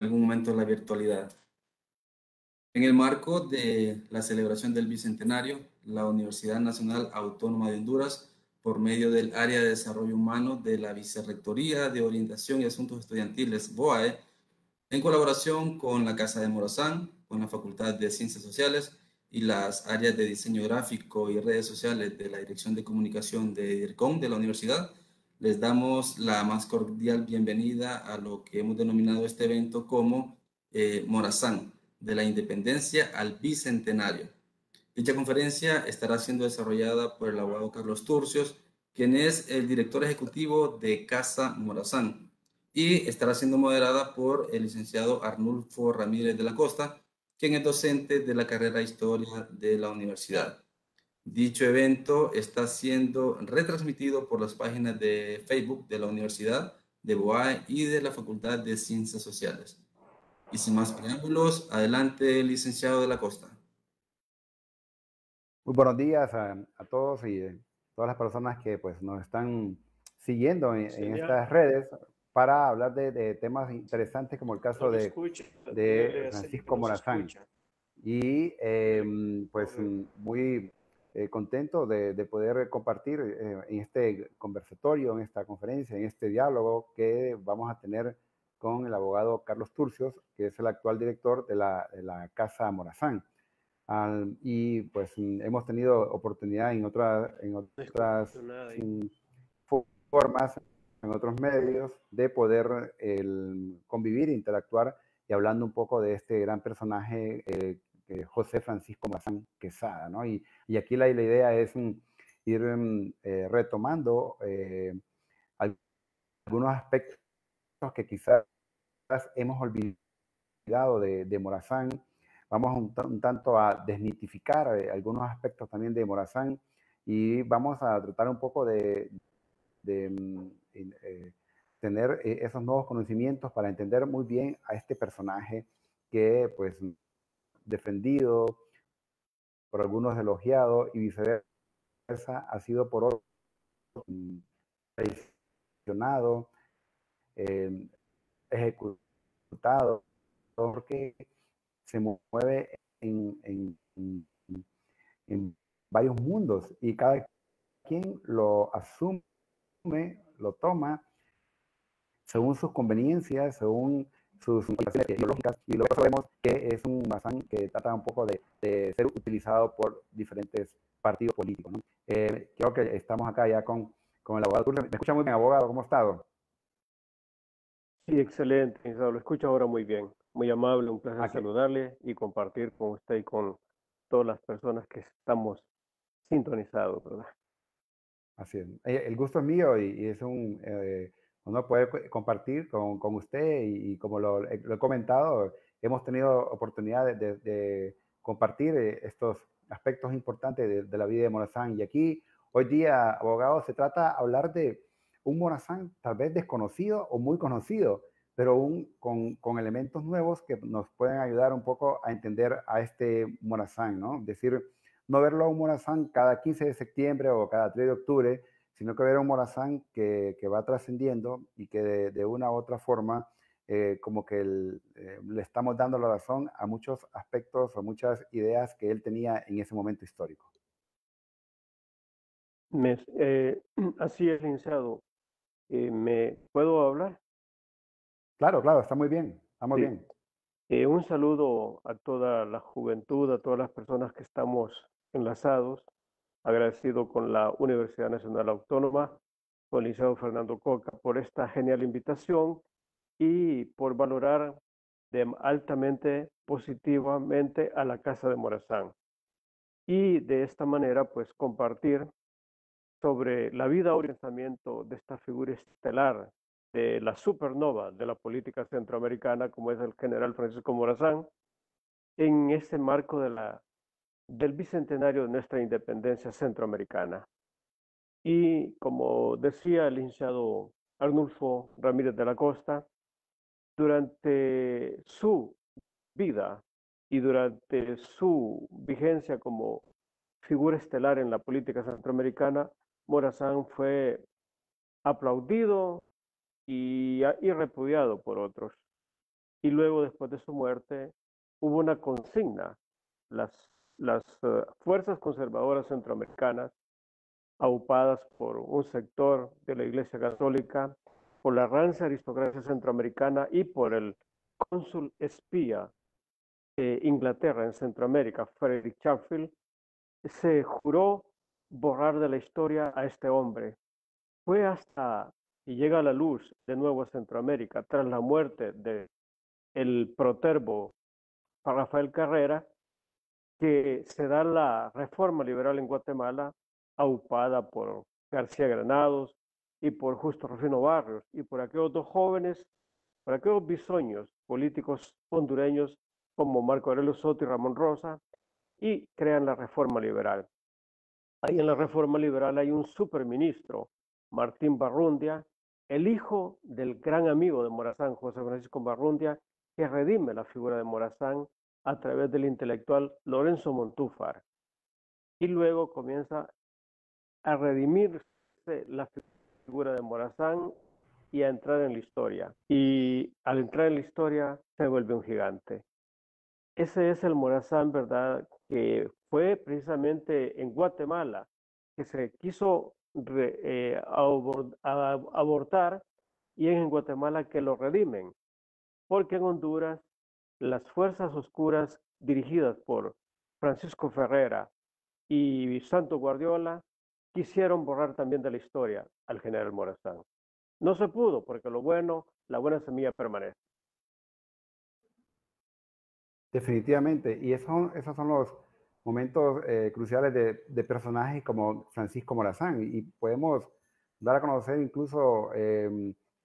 algún momento la virtualidad. En el marco de la celebración del Bicentenario, la Universidad Nacional Autónoma de Honduras, por medio del Área de Desarrollo Humano de la Vicerrectoría de Orientación y Asuntos Estudiantiles, BOAE, en colaboración con la Casa de Morazán, con la Facultad de Ciencias Sociales y las áreas de diseño gráfico y redes sociales de la Dirección de Comunicación de DIRCOM de la universidad, les damos la más cordial bienvenida a lo que hemos denominado este evento como Morazán, de la Independencia al Bicentenario. Dicha conferencia estará siendo desarrollada por el abogado Carlos Turcios, quien es el director ejecutivo de Casa Morazán, y estará siendo moderada por el licenciado Arnulfo Ramírez de la Costa, quien es docente de la carrera Historia de la universidad. Dicho evento está siendo retransmitido por las páginas de Facebook de la Universidad de Boae y de la Facultad de Ciencias Sociales. Y sin más preámbulos, adelante, licenciado de la Costa. Muy buenos días a todos y todas las personas que pues, nos están siguiendo en estas redes para hablar de temas interesantes como el caso de Francisco Morazán. Y pues muy contento de poder compartir en este conversatorio, en esta conferencia, en este diálogo que vamos a tener con el abogado Carlos Turcios, que es el actual director de la Casa Morazán. Y pues hemos tenido oportunidad en otras formas, en otros medios, de poder convivir, interactuar y hablando un poco de este gran personaje, José Francisco Morazán Quesada, ¿no? Y aquí la idea es ir retomando algunos aspectos que quizás hemos olvidado de Morazán. Vamos un tanto a desmitificar algunos aspectos también de Morazán y vamos a tratar un poco de tener esos nuevos conocimientos para entender muy bien a este personaje que, pues, defendido, por algunos elogiado y viceversa, ha sido por otros traicionado, eh, ejecutado, porque se mueve en varios mundos y cada quien lo asume, lo toma según sus conveniencias, según sus implicaciones ideológicas, y luego sabemos que es un Mazán que trata un poco de ser utilizado por diferentes partidos políticos, ¿no? Creo que estamos acá ya con el abogado. ¿Me escucha muy bien, abogado? ¿Cómo ha estado? Sí, excelente, lo escucho ahora muy bien. Muy amable, un placer Aquí, saludarle y compartir con usted y con todas las personas que estamos sintonizados, ¿verdad? así es. El gusto es mío y es un honor poder compartir con usted y como lo he comentado, hemos tenido oportunidad de compartir estos aspectos importantes de la vida de Morazán. Y aquí, hoy día, abogado, se trata de hablar de un Morazán tal vez desconocido o muy conocido, pero con elementos nuevos que nos pueden ayudar un poco a entender a este Morazán, ¿no? Es decir, no verlo a un Morazán cada 15 de septiembre o cada 3 de octubre, sino que ver a un Morazán que va trascendiendo y que de una u otra forma como que le estamos dando la razón a muchos aspectos o muchas ideas que él tenía en ese momento histórico. Me- eh, Así es, licenciado. ¿Me puedo hablar? Claro, claro, está muy bien, está muy Sí. bien. Un saludo a toda la juventud, a todas las personas que estamos enlazados. Agradecido con la Universidad Nacional Autónoma, con el licenciado Fernando Coca, por esta genial invitación y por valorar altamente positivamente a la Casa de Morazán. Y de esta manera, pues compartir sobre la vida o pensamiento de esta figura estelar de la supernova de la política centroamericana, como es el general Francisco Morazán, en ese marco del bicentenario de nuestra independencia centroamericana. Y como decía el licenciado Arnulfo Ramírez de la Costa, durante su vida y durante su vigencia como figura estelar en la política centroamericana, Morazán fue aplaudido y repudiado por otros. y luego después de su muerte hubo una consigna. Las fuerzas conservadoras centroamericanas, aupadas por un sector de la Iglesia Católica, por la rancia aristocracia centroamericana y por el cónsul espía de Inglaterra en Centroamérica, Frederick Chatfield, se juró borrar de la historia a este hombre. Fue hasta que llega a la luz de nuevo a Centroamérica tras la muerte de el protervo Rafael Carrera, que se da la reforma liberal en Guatemala, aupada por García Granados y por Justo Rufino Barrios y por aquellos dos jóvenes, por aquellos bisoños políticos hondureños como Marco Aurelio Soto y Ramón Rosa, y crean la reforma liberal. Ahí en la reforma liberal hay un superministro, Martín Barrundia, el hijo del gran amigo de Morazán, José Francisco Barrundia, que redime la figura de Morazán a través del intelectual Lorenzo Montúfar. Y luego comienza a redimirse la figura de Morazán y a entrar en la historia. Y al entrar en la historia se vuelve un gigante. Ese es el Morazán, ¿verdad? Que fue precisamente en Guatemala que se quiso abortar, y es en Guatemala que lo redimen, porque en Honduras las fuerzas oscuras dirigidas por Francisco Ferrera y Santo Guardiola quisieron borrar también de la historia al general Morazán. No se pudo porque la buena semilla permanece. Definitivamente, y esos son los momentos cruciales de personajes como Francisco Morazán, y podemos dar a conocer incluso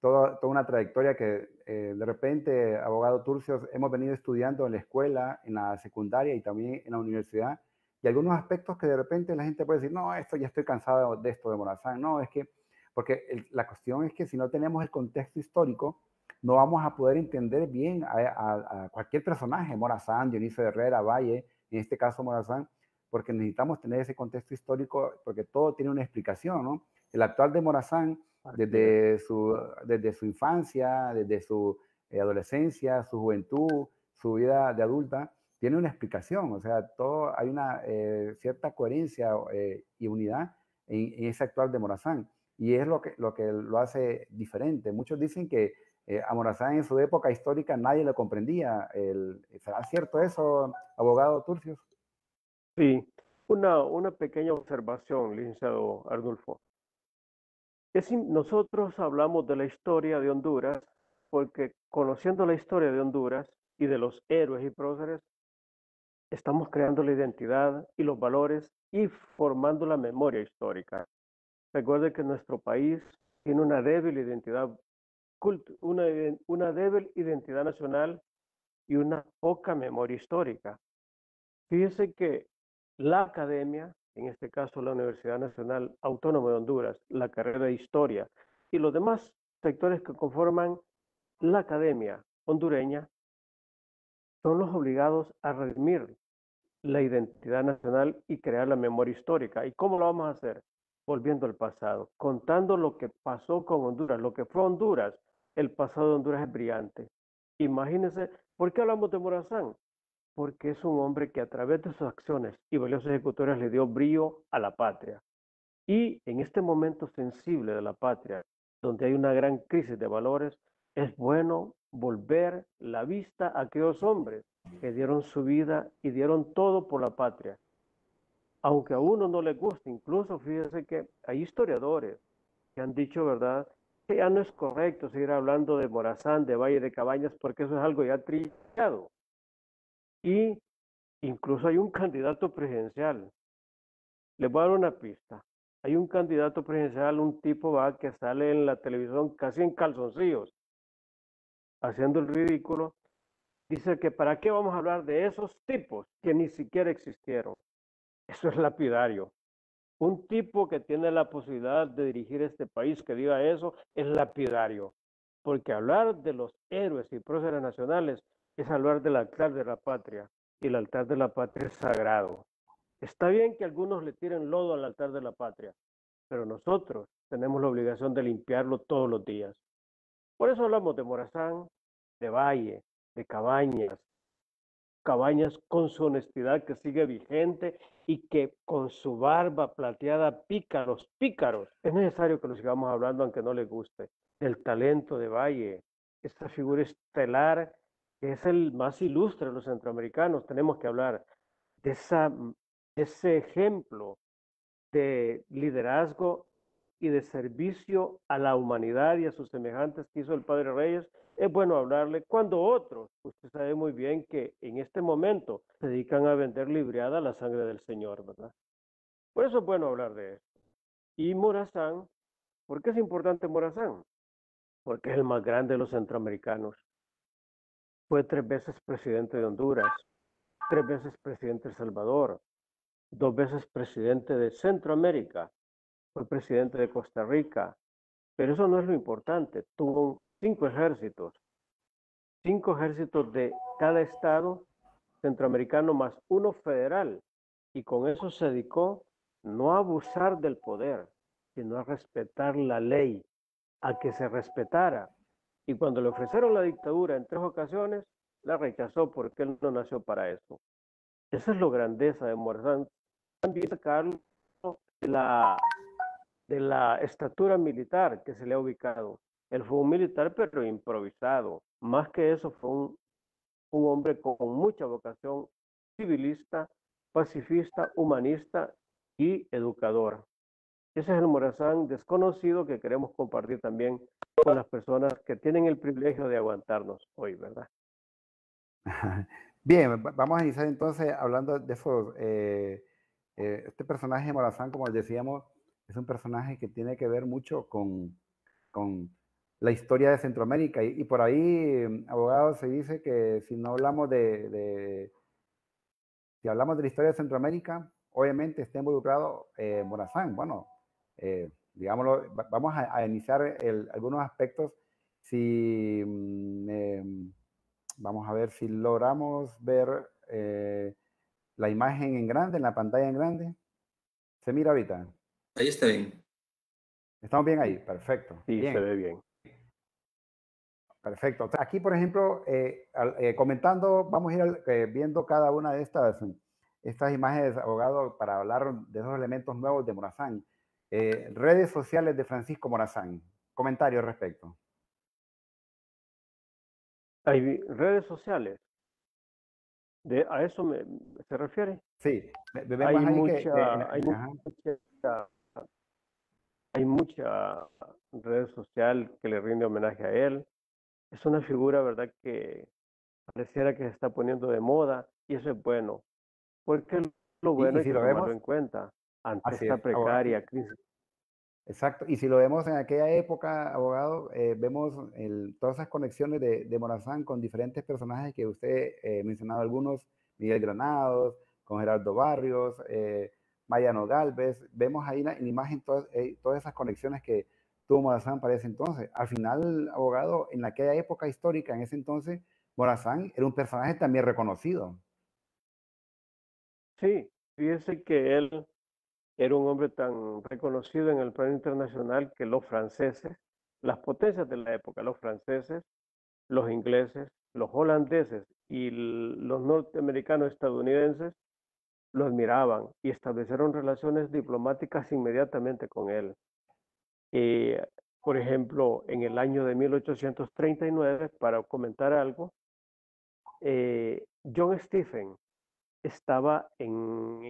toda una trayectoria que de repente, abogado Turcios, hemos venido estudiando en la escuela, en la secundaria y también en la universidad, y algunos aspectos que de repente la gente puede decir, no, esto ya estoy cansado de esto de Morazán, no, es que, porque la cuestión es que si no tenemos el contexto histórico, no vamos a poder entender bien a cualquier personaje, Morazán, Dionisio Herrera, Valle, en este caso Morazán, porque necesitamos tener ese contexto histórico, porque todo tiene una explicación, ¿no? El actual de Morazán, desde su infancia, desde su adolescencia, su juventud, su vida de adulta, tiene una explicación, o sea, hay una cierta coherencia y unidad en ese actual de Morazán, y es lo que lo hace diferente. Muchos dicen que a Morazán en su época histórica nadie lo comprendía. ¿Será cierto eso, abogado Turcios? Sí, una pequeña observación, licenciado Arnulfo. Nosotros hablamos de la historia de Honduras porque conociendo la historia de Honduras y de los héroes y próceres, estamos creando la identidad y los valores y formando la memoria histórica. Recuerde que nuestro país tiene una débil identidad, una débil identidad nacional y una poca memoria histórica. Fíjense que la academia, en este caso la Universidad Nacional Autónoma de Honduras, la carrera de Historia y los demás sectores que conforman la academia hondureña, son los obligados a redimir la identidad nacional y crear la memoria histórica. ¿Y cómo lo vamos a hacer? Volviendo al pasado, contando lo que pasó con Honduras, lo que fue Honduras. El pasado de Honduras es brillante. Imagínense, ¿por qué hablamos de Morazán? Porque es un hombre que a través de sus acciones y valiosas ejecutorias le dio brío a la patria. Y en este momento sensible de la patria, donde hay una gran crisis de valores, es bueno volver la vista a aquellos hombres que dieron su vida y dieron todo por la patria. Aunque a uno no le guste, incluso fíjese que hay historiadores que han dicho, ¿verdad?, que ya no es correcto seguir hablando de Morazán, de Valle de Cabañas, porque eso es algo ya trillado. Y incluso hay un candidato presidencial. Les voy a dar una pista. Hay un candidato presidencial, un tipo que sale en la televisión casi en calzoncillos, haciendo el ridículo. Dice que para qué vamos a hablar de esos tipos que ni siquiera existieron. Eso es lapidario. Un tipo que tiene la posibilidad de dirigir este país que diga eso es lapidario. Porque hablar de los héroes y próceres nacionales es hablar del altar de la patria. Y el altar de la patria es sagrado. Está bien que algunos le tiren lodo al altar de la patria, pero nosotros tenemos la obligación de limpiarlo todos los días. Por eso hablamos de Morazán, de Valle, de Cabañas, Cabañas con su honestidad que sigue vigente y que con su barba plateada pica a los pícaros. Es necesario que lo sigamos hablando aunque no les guste. Del talento de Valle, esta figura estelar que es el más ilustre de los centroamericanos. Tenemos que hablar de ese ejemplo de liderazgo y de servicio a la humanidad y a sus semejantes que hizo el Padre Reyes. Es bueno hablarle cuando otros, usted sabe muy bien que en este momento se dedican a vender libreada la sangre del Señor, ¿verdad? Por eso es bueno hablar de esto. Y Morazán, ¿por qué es importante Morazán? Porque es el más grande de los centroamericanos. Fue 3 veces presidente de Honduras, 3 veces presidente de El Salvador, 2 veces presidente de Centroamérica, fue presidente de Costa Rica, pero eso no es lo importante. Tuvo 5 ejércitos de cada estado centroamericano más uno federal, y con eso se dedicó no a abusar del poder, sino a respetar la ley, a que se respetara. Y cuando le ofrecieron la dictadura en 3 ocasiones, la rechazó porque él no nació para eso. Esa es la grandeza de Morazán. También sacarlo de la estatura militar que se le ha ubicado. Él fue un militar pero improvisado. Más que eso, fue un hombre con mucha vocación civilista, pacifista, humanista y educador. Ese es el Morazán desconocido que queremos compartir también con las personas que tienen el privilegio de aguantarnos hoy, ¿verdad? Bien, vamos a iniciar entonces hablando de esos. Este personaje Morazán, como decíamos, es un personaje que tiene que ver mucho con la historia de Centroamérica. Y por ahí, abogado, se dice que si no hablamos si hablamos de la historia de Centroamérica, obviamente está involucrado Morazán. Bueno, digámoslo, vamos a iniciar algunos aspectos. Si vamos a ver si logramos ver la imagen en grande, en la pantalla en grande. ¿Se mira ahorita? Ahí está bien. ¿Estamos bien ahí? Perfecto. Sí, se Bien, ve bien. perfecto. O sea, aquí, por ejemplo, comentando, vamos a ir viendo cada una de estas imágenes, abogado, para hablar de esos elementos nuevos de Morazán. Redes sociales de Francisco Morazán. Comentarios al respecto. Hay redes sociales. ¿A eso se refiere? Sí, vemos Hay ahí mucha, hay ajá. mucha, hay mucha red social que le rinde homenaje a él. Es una figura, ¿verdad?, que pareciera que se está poniendo de moda, y eso es bueno, porque lo bueno Y hay si que lo tomarlo vemos, en cuenta ante así esta es, abogado. precaria crisis. Exacto. Y si lo vemos en aquella época, abogado, vemos todas esas conexiones de Morazán con diferentes personajes que usted mencionado algunos, Miguel Granados, con Gerardo Barrios, Mariano Galvez. Vemos ahí en la imagen todas esas conexiones que tuvo Morazán para ese entonces. Al final, abogado, en aquella época histórica, en ese entonces, Morazán era un personaje también reconocido. Sí, fíjese que él era un hombre tan reconocido en el plano internacional que los franceses, las potencias de la época, los franceses, los ingleses, los holandeses y los norteamericanos estadounidenses lo admiraban y establecieron relaciones diplomáticas inmediatamente con él. Eh, por ejemplo, en el año de 1839, para comentar algo, John Stephen estaba en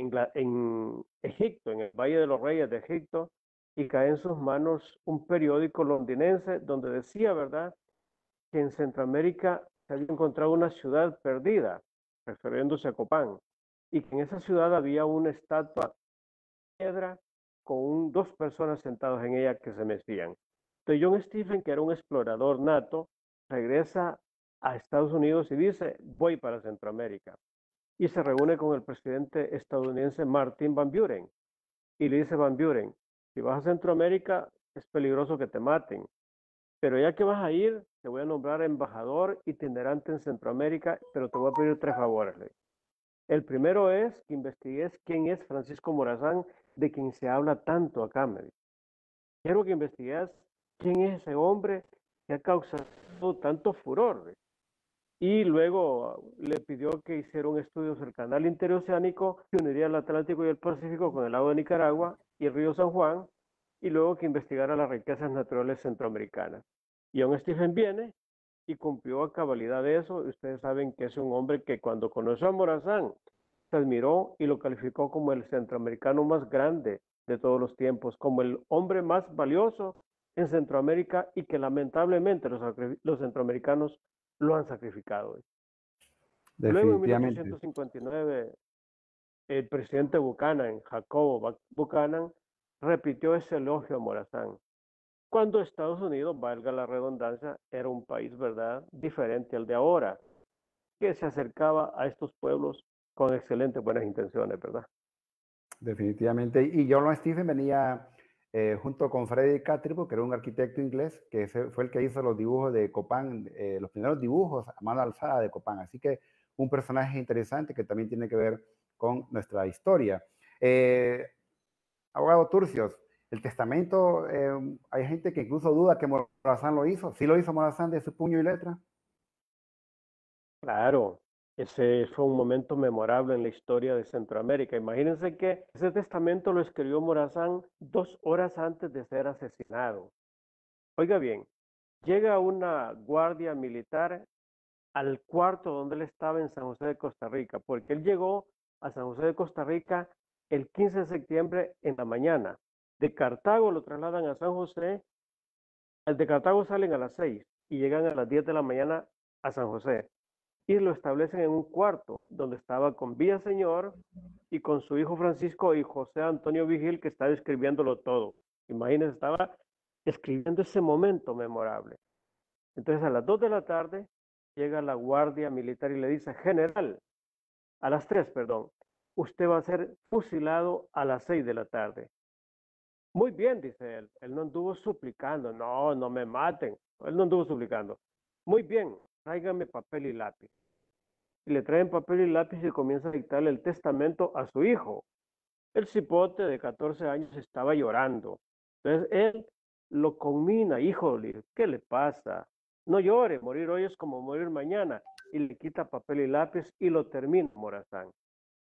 Egipto, en el Valle de los Reyes de Egipto, y cae en sus manos un periódico londinense donde decía, ¿verdad?, que en Centroamérica se había encontrado una ciudad perdida, refiriéndose a Copán, y que en esa ciudad había una estatua de piedra con 2 personas sentadas en ella que se mecían. Entonces John Stephen, que era un explorador nato, regresa a Estados Unidos y dice, voy para Centroamérica. Y se reúne con el presidente estadounidense Martin Van Buren. Y le dice Van Buren, si vas a Centroamérica es peligroso que te maten, pero ya que vas a ir, te voy a nombrar embajador itinerante en Centroamérica, pero te voy a pedir 3 favores. El primero es que investigues quién es Francisco Morazán, de quien se habla tanto acá. Quiero que investigues quién es ese hombre que ha causado tanto furor. y luego le pidió que hiciera un estudio sobre el canal interoceánico que uniría el Atlántico y el Pacífico con el lago de Nicaragua y el río San Juan, y luego que investigara las riquezas naturales centroamericanas. Y John Stephen viene y cumplió a cabalidad de eso. Ustedes saben que es un hombre que cuando conoció a Morazán se admiró y lo calificó como el centroamericano más grande de todos los tiempos, como el hombre más valioso en Centroamérica y que lamentablemente los centroamericanos lo han sacrificado. Luego en Definitivamente. 1859 el presidente Buchanan, Jacobo Buchanan, repitió ese elogio a Morazán. Cuando Estados Unidos, valga la redundancia, era un país, ¿verdad?, diferente al de ahora, que se acercaba a estos pueblos con excelentes buenas intenciones, ¿verdad? Definitivamente. Y John Stephen venía junto con Frederick Cattrick, que era un arquitecto inglés, que fue el que hizo los dibujos de Copán, los primeros dibujos a mano alzada de Copán. Así que un personaje interesante que también tiene que ver con nuestra historia. Abogado Turcios, el testamento, hay gente que incluso duda que Morazán lo hizo. ¿Sí lo hizo Morazán de su puño y letra? Claro, ese fue un momento memorable en la historia de Centroamérica. Imagínense que ese testamento lo escribió Morazán 2 horas antes de ser asesinado. Oiga bien, llega una guardia militar al cuarto donde él estaba en San José de Costa Rica, porque él llegó a San José de Costa Rica el 15 de septiembre en la mañana. De Cartago lo trasladan a San José, de Cartago salen a las 6 y llegan a las 10 de la mañana a San José y lo establecen en un cuarto donde estaba con Villaseñor y con su hijo Francisco y José Antonio Vigil, que estaba escribiéndolo todo. Imagínense, estaba escribiendo ese momento memorable. Entonces a las 2 de la tarde llega la guardia militar y le dice: general, a las 3, perdón, usted va a ser fusilado a las 6 de la tarde. Muy bien, dice él no anduvo suplicando, no, no me maten, él no anduvo suplicando. Muy bien, tráigame papel y lápiz. Y le traen papel y lápiz y comienza a dictarle el testamento a su hijo. El cipote de 14 años estaba llorando. Entonces él lo conmina: hijo, ¿qué le pasa? No llore, morir hoy es como morir mañana. Y le quita papel y lápiz y lo termina Morazán.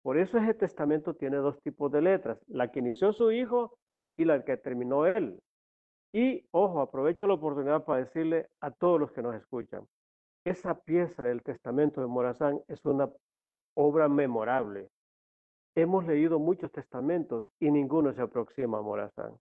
Por eso ese testamento tiene 2 tipos de letras, la que inició su hijo y la que terminó él. Y ojo, aprovecho la oportunidad para decirle a todos los que nos escuchan, esa pieza del testamento de Morazán es una obra memorable. Hemos leído muchos testamentos y ninguno se aproxima a Morazán.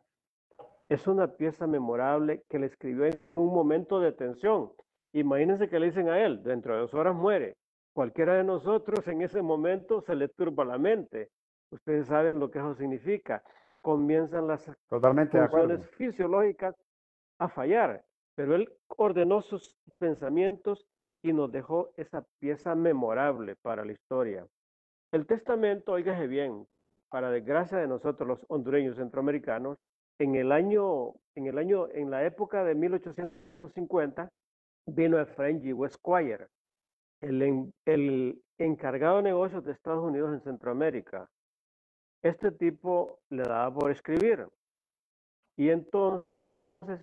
Es una pieza memorable que le escribió en un momento de tensión. Imagínense que le dicen a él: dentro de 2 horas muere. Cualquiera de nosotros en ese momento se le turba la mente. Ustedes saben lo que eso significa. Comienzan las Totalmente de acuerdo. funciones fisiológicas a fallar, pero él ordenó sus pensamientos y nos dejó esa pieza memorable para la historia. El testamento, óigase bien, para desgracia de nosotros los hondureños centroamericanos, en la época de 1850, vino Efraín G. Esquire, el encargado de negocios de Estados Unidos en Centroamérica. Este tipo le daba por escribir. Y entonces,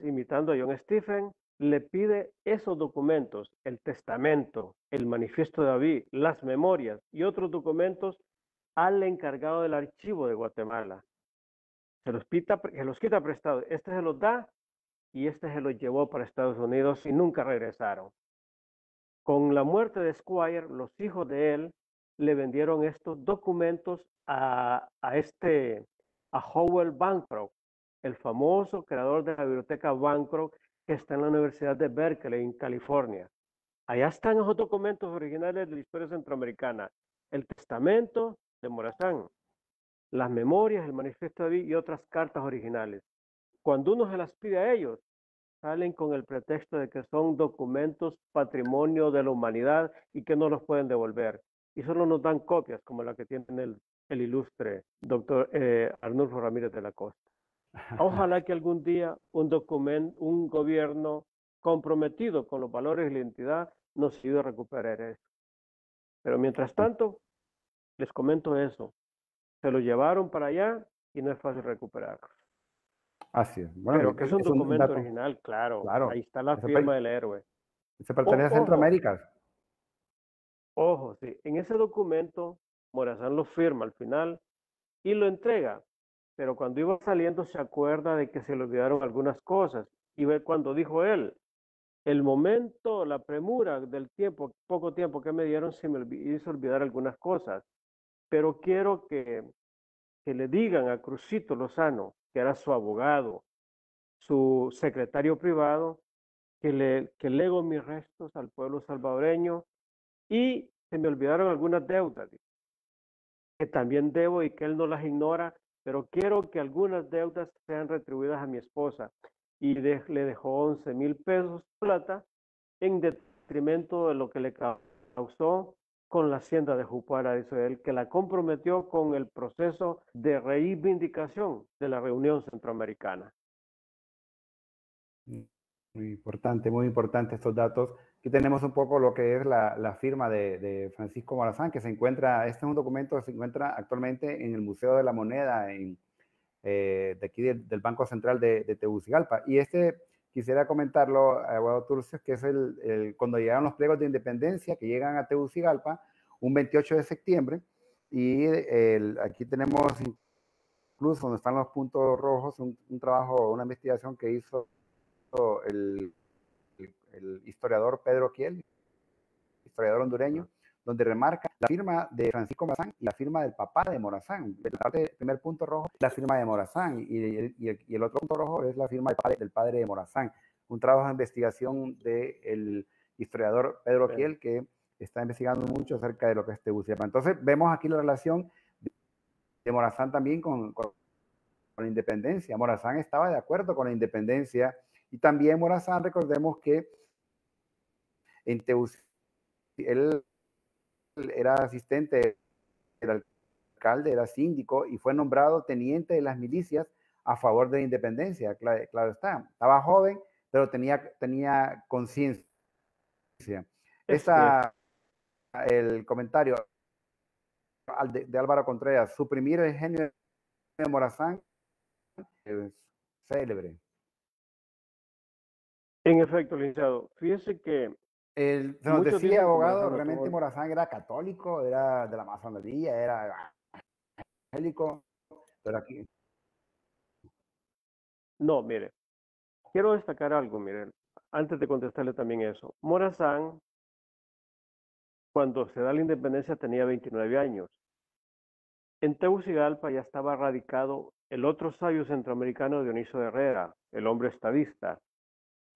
imitando a John Stephen, le pide esos documentos, el testamento, el manifiesto de David, las memorias y otros documentos al encargado del archivo de Guatemala. Se los quita prestado. Este se los da y este se los llevó para Estados Unidos y nunca regresaron. Con la muerte de Esquire, los hijos de él le vendieron estos documentos a Howell Bancroft, el famoso creador de la biblioteca Bancroft, que está en la Universidad de Berkeley, en California. Allá están esos documentos originales de la historia centroamericana: el testamento de Morazán, las memorias, el manifiesto de David y otras cartas originales. Cuando uno se las pide a ellos, salen con el pretexto de que son documentos patrimonio de la humanidad y que no los pueden devolver. Y solo nos dan copias como la que tiene el ilustre doctor Arnulfo Ramírez de la Costa. Ojalá que algún día un gobierno comprometido con los valores y la identidad nos ayude a recuperar eso. Pero mientras tanto, les comento eso. Se lo llevaron para allá y no es fácil recuperarlo. Así es. Bueno, Pero que es un documento dato. original, claro. Claro. Ahí está la firma del héroe. Se pertenece a Centroamérica. Ojo, sí, en ese documento Morazán lo firma al final y lo entrega, pero cuando iba saliendo se acuerda de que se le olvidaron algunas cosas y ve cuando dijo él, el momento, la premura del tiempo, poco tiempo que me dieron, se me hizo olvidar algunas cosas, pero quiero que le digan a Crucito Lozano, que era su abogado, su secretario privado, que lego mis restos al pueblo salvadoreño y se me olvidaron algunas deudas que también debo y que él no las ignora, pero quiero que algunas deudas sean retribuidas a mi esposa. Y le dejó 11,000 pesos de plata en detrimento de lo que le causó con la hacienda de Jupara, dice él, que la comprometió con el proceso de reivindicación de la Reunión Centroamericana. Muy importante estos datos. Aquí tenemos un poco lo que es la firma de Francisco Morazán, que se encuentra, este es un documento que se encuentra actualmente en el Museo de la Moneda de aquí del Banco Central de Tegucigalpa. Y quisiera comentarlo, abogado Turcios, que es cuando llegaron los pliegos de independencia que llegan a Tegucigalpa, un 28 de septiembre, y aquí tenemos incluso donde están los puntos rojos, un trabajo, una investigación que hizo el historiador Pedro Kiel, historiador hondureño, donde remarca la firma de Francisco Morazán y la firma del papá de Morazán. El primer punto rojo es la firma de Morazán y el otro punto rojo es la firma del padre de Morazán. Un trabajo de investigación del historiador Pedro Kiel que está investigando mucho acerca de lo que es Tegucigalpa. Entonces vemos aquí la relación de Morazán también con la independencia. Morazán estaba de acuerdo con la independencia y también Morazán, recordemos que en Tegucigalpa él era asistente del alcalde, era síndico y fue nombrado teniente de las milicias a favor de la independencia. Claro está, estaba joven, pero tenía conciencia. El comentario de Álvaro Contreras, suprimir el genio de Morazán es célebre. En efecto, licenciado, fíjese que se nos decía, abogado, realmente Morazán era católico, era de la masonería, era evangélico, pero aquí... No, mire, quiero destacar algo, mire, antes de contestarle también eso. Morazán, cuando se da la independencia, tenía 29 años. En Tegucigalpa ya estaba radicado el otro sabio centroamericano Dionisio Herrera, el hombre estadista.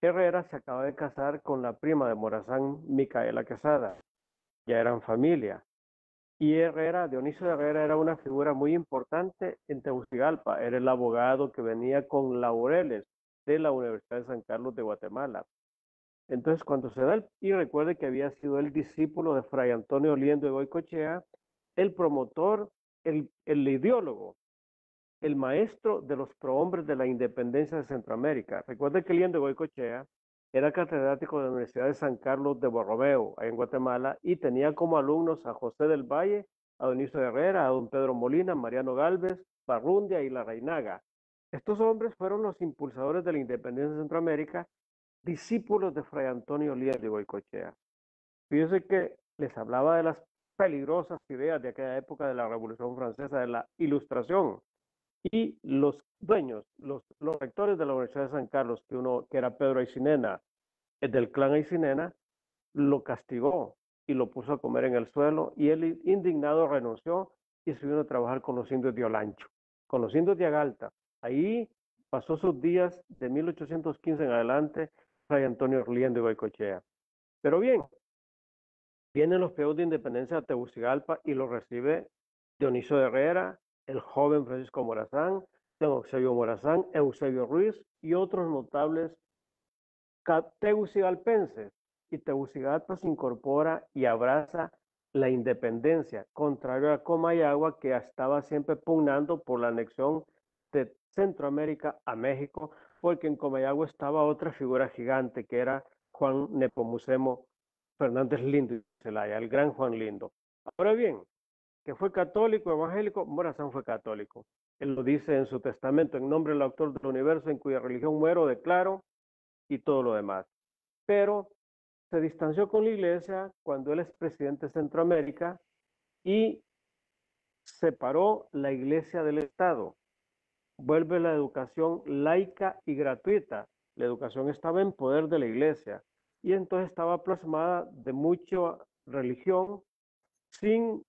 Herrera se acaba de casar con la prima de Morazán, Micaela Quesada. Ya eran familia. Y Dionisio Herrera era una figura muy importante en Tegucigalpa. Era el abogado que venía con laureles de la Universidad de San Carlos de Guatemala. Entonces, cuando se da y recuerde que había sido el discípulo de Fray Antonio Liendo de Goicoechea, el promotor, el ideólogo, el maestro de los prohombres de la independencia de Centroamérica. Recuerde que Liendo de Goicoechea era catedrático de la Universidad de San Carlos de Borromeo, ahí en Guatemala, y tenía como alumnos a José del Valle, a Dionisio Herrera, a don Pedro Molina, Mariano Galvez, Barrundia y La Reinaga. Estos hombres fueron los impulsadores de la independencia de Centroamérica, discípulos de Fray Antonio Liendo de Goicoechea. Fíjense que les hablaba de las peligrosas ideas de aquella época de la Revolución Francesa, de la Ilustración. Y los dueños, los rectores de la Universidad de San Carlos, que era Pedro Aycinena, del clan Aycinena, lo castigó y lo puso a comer en el suelo y él indignado renunció y se vino a trabajar con los indios de Olancho, con los indios de Agalta. Ahí pasó sus días de 1815 en adelante Fray Antonio Liendo de Goicoechea. Pero bien, vienen los peos de independencia de Tegucigalpa y lo recibe Dionisio Herrera, el joven Francisco Morazán, don Eusebio Morazán, Eusebio Ruiz y otros notables tegucigalpenses. Y Tegucigalpa se incorpora y abraza la independencia, contrario a Comayagua, que estaba siempre pugnando por la anexión de Centroamérica a México, porque en Comayagua estaba otra figura gigante que era Juan Nepomucemo Fernández Lindo y Zelaya, el gran Juan Lindo. Ahora bien, que fue católico, evangélico, Morazán fue católico. Él lo dice en su testamento, en nombre del autor del universo, en cuya religión muero, declaro, y todo lo demás. Pero se distanció con la iglesia cuando él es presidente de Centroamérica y separó la iglesia del Estado. Vuelve la educación laica y gratuita. La educación estaba en poder de la iglesia y entonces estaba plasmada de mucha religión sin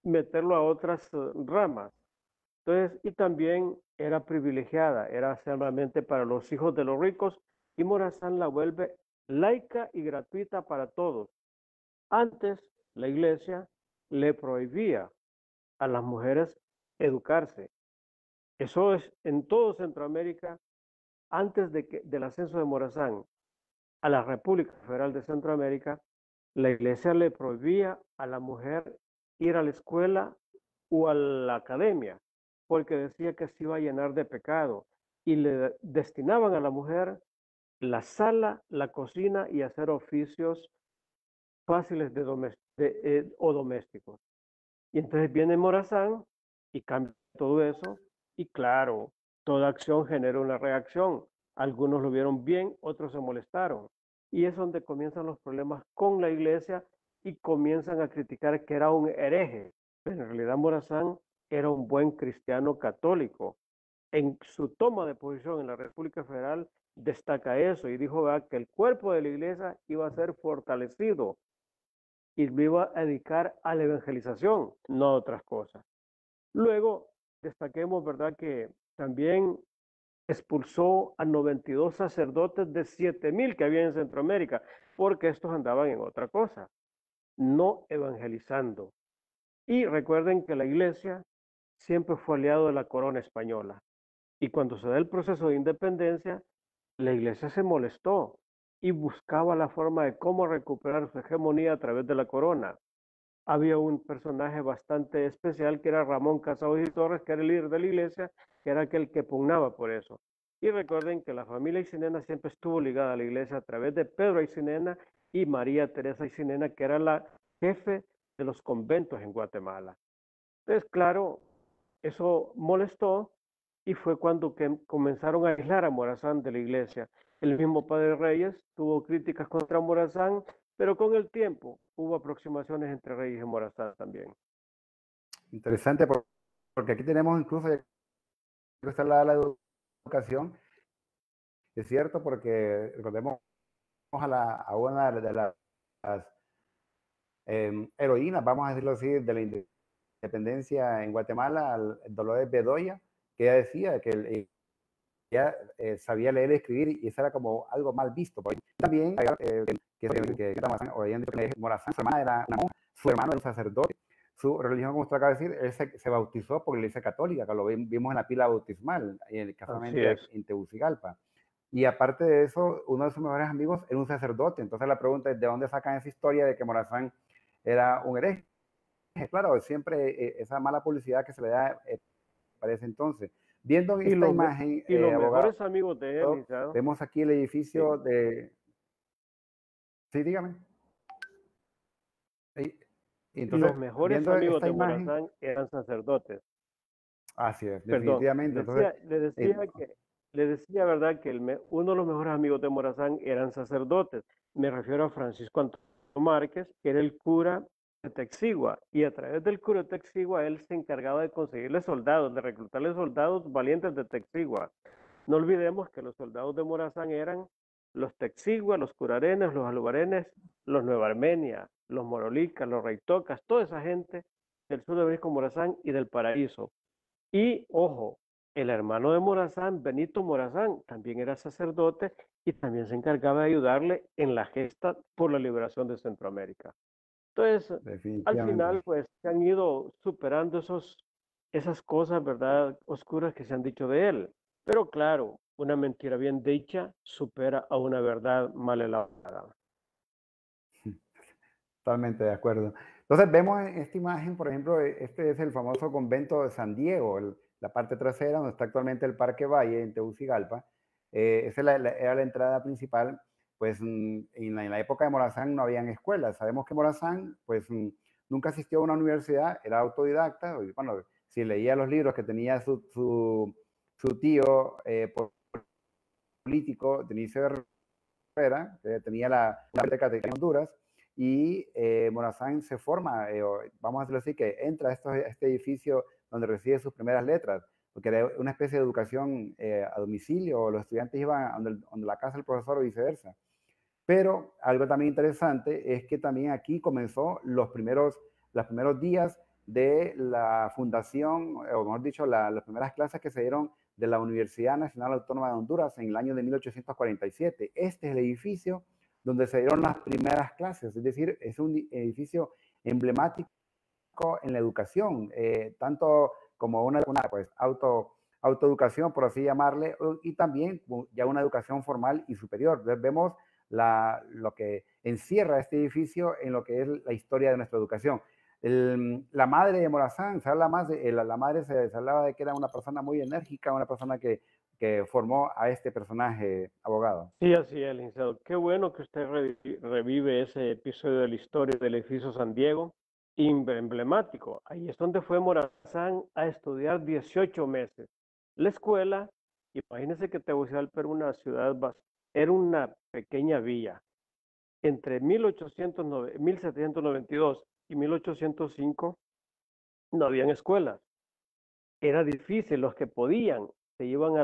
meterlo a otras ramas. Entonces, y también era privilegiada, era solamente para los hijos de los ricos, y Morazán la vuelve laica y gratuita para todos. Antes, la iglesia le prohibía a las mujeres educarse. Eso es en todo Centroamérica, antes del ascenso de Morazán a la República Federal de Centroamérica, la iglesia le prohibía a la mujer ir a la escuela o a la academia, porque decía que se iba a llenar de pecado, y le destinaban a la mujer la sala, la cocina y hacer oficios fáciles o domésticos. Y entonces viene Morazán y cambia todo eso, y claro, toda acción genera una reacción. Algunos lo vieron bien, otros se molestaron. Y es donde comienzan los problemas con la iglesia y comienzan a criticar que era un hereje. Pero en realidad Morazán era un buen cristiano católico. En su toma de posición en la República Federal destaca eso y dijo que el cuerpo de la iglesia iba a ser fortalecido y me iba a dedicar a la evangelización, no a otras cosas. Luego, destaquemos, ¿verdad?, que también expulsó a 92 sacerdotes de 7,000 que había en Centroamérica, porque estos andaban en otra cosa, no evangelizando. Y recuerden que la iglesia siempre fue aliado de la corona española. Y cuando se da el proceso de independencia, la iglesia se molestó y buscaba la forma de cómo recuperar su hegemonía a través de la corona. Había un personaje bastante especial que era Ramón Casados y Torres, que era el líder de la iglesia, que era aquel que pugnaba por eso. Y recuerden que la familia Aycinena siempre estuvo ligada a la iglesia a través de Pedro Aycinena y María Teresa Aycinena, que era la jefe de los conventos en Guatemala. Entonces, claro, eso molestó y fue cuando comenzaron a aislar a Morazán de la iglesia. El mismo Padre Reyes tuvo críticas contra Morazán, pero con el tiempo hubo aproximaciones entre Reyes y Morazán también. Interesante, porque aquí tenemos incluso, ya que usted habla de la educación, es cierto, porque recordemos a una de las heroínas, vamos a decirlo así, de la independencia en Guatemala, Dolores Bedoya, que ella decía que ella sabía leer y escribir, y eso era como algo mal visto. También, Morazán, su hermana era una monja, su hermano era un sacerdote. Su religión, como usted acaba de decir, él se bautizó por la iglesia católica, que lo vimos en la pila bautismal, casualmente en Tegucigalpa. Y aparte de eso, uno de sus mejores amigos era un sacerdote. Entonces la pregunta es, ¿de dónde sacan esa historia de que Morazán era un hereje? Claro, siempre esa mala publicidad que se le da para ese entonces. Viendo esta imagen, y los abogado, mejores amigos de él, vemos aquí el edificio de... Sí, dígame. Entonces, los mejores amigos de Morazán eran sacerdotes. Así es, definitivamente. Le decía, ¿verdad?, que uno de los mejores amigos de Morazán eran sacerdotes. Me refiero a Francisco Antonio Márquez, que era el cura de Texigua, y a través del cura de Texigua él se encargaba de conseguirle soldados, de reclutarle soldados valientes de Texigua. No olvidemos que los soldados de Morazán eran los Texigua, los curarenes, los alubarenes, los Nueva Armenia, los Morolicas, los Reitocas, toda esa gente del sur de Brisco Morazán y del Paraíso. Y ojo, el hermano de Morazán, Benito Morazán, también era sacerdote y también se encargaba de ayudarle en la gesta por la liberación de Centroamérica. Entonces, al final, pues se han ido superando esas cosas, ¿verdad?, oscuras que se han dicho de él. Pero claro, una mentira bien dicha supera a una verdad mal elaborada. Totalmente de acuerdo. Entonces vemos en esta imagen, por ejemplo, este es el famoso convento de San Diego, la parte trasera donde está actualmente el Parque Valle en Tegucigalpa. Esa era la entrada principal. Pues en la época de Morazán no habían escuelas. Sabemos que Morazán pues nunca asistió a una universidad, era autodidacta. Y, bueno, si leía los libros que tenía su tío político, Dionisio Herrera, que tenía la biblioteca de Honduras, y Morazán se forma, vamos a decirlo así, que entra a este edificio donde recibe sus primeras letras, porque era una especie de educación a domicilio, los estudiantes iban a donde la casa del profesor o viceversa. Pero algo también interesante es que también aquí comenzó los primeros días de la fundación, o mejor dicho, las primeras clases que se dieron de la Universidad Nacional Autónoma de Honduras en el año de 1847. Este es el edificio donde se dieron las primeras clases, es decir, es un edificio emblemático en la educación, tanto como una pues, autoeducación, por así llamarle, y también ya una educación formal y superior. Entonces vemos lo que encierra este edificio en lo que es la historia de nuestra educación. La madre de Morazán, se habla más de la madre, se hablaba de que era una persona muy enérgica, una persona que formó a este personaje, abogado. Sí, así es, licenciado. Qué bueno que usted revive ese episodio de la historia del edificio San Diego, emblemático. Ahí es donde fue Morazán a estudiar 18 meses. La escuela, imagínense que Tegucigalpa era una ciudad, era una pequeña villa. Entre 1792 y 1805 no habían escuelas. Era difícil, los que podían se iban a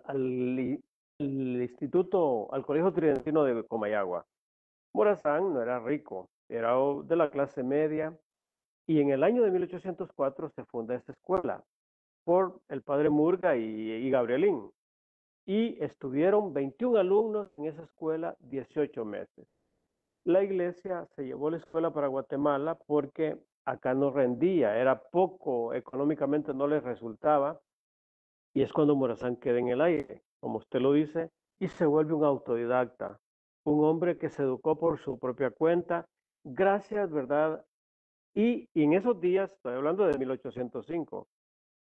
al instituto, al Colegio Tridentino de Comayagua. Morazán no era rico, era de la clase media, y en el año de 1804 se funda esta escuela por el padre Murga y Gabrielín, y estuvieron 21 alumnos en esa escuela 18 meses. La iglesia se llevó la escuela para Guatemala porque acá no rendía, era poco, económicamente no les resultaba, y es cuando Morazán queda en el aire, como usted lo dice, y se vuelve un autodidacta, un hombre que se educó por su propia cuenta, gracias, ¿verdad? Y en esos días, estoy hablando de 1805,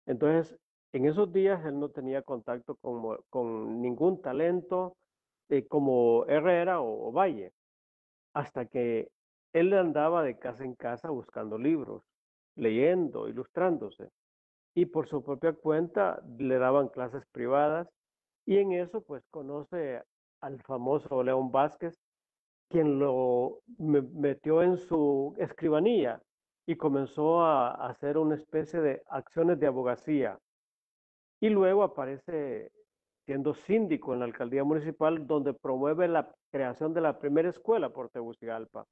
entonces, en esos días él no tenía contacto con ningún talento como Herrera o Valle, hasta que él andaba de casa en casa buscando libros, leyendo, ilustrándose, y por su propia cuenta le daban clases privadas, y en eso pues conoce al famoso León Vázquez, quien lo metió en su escribanía y comenzó a hacer una especie de acciones de abogacía. Y luego aparece siendo síndico en la alcaldía municipal, donde promueve la creación de la primera escuela por Tegucigalpa.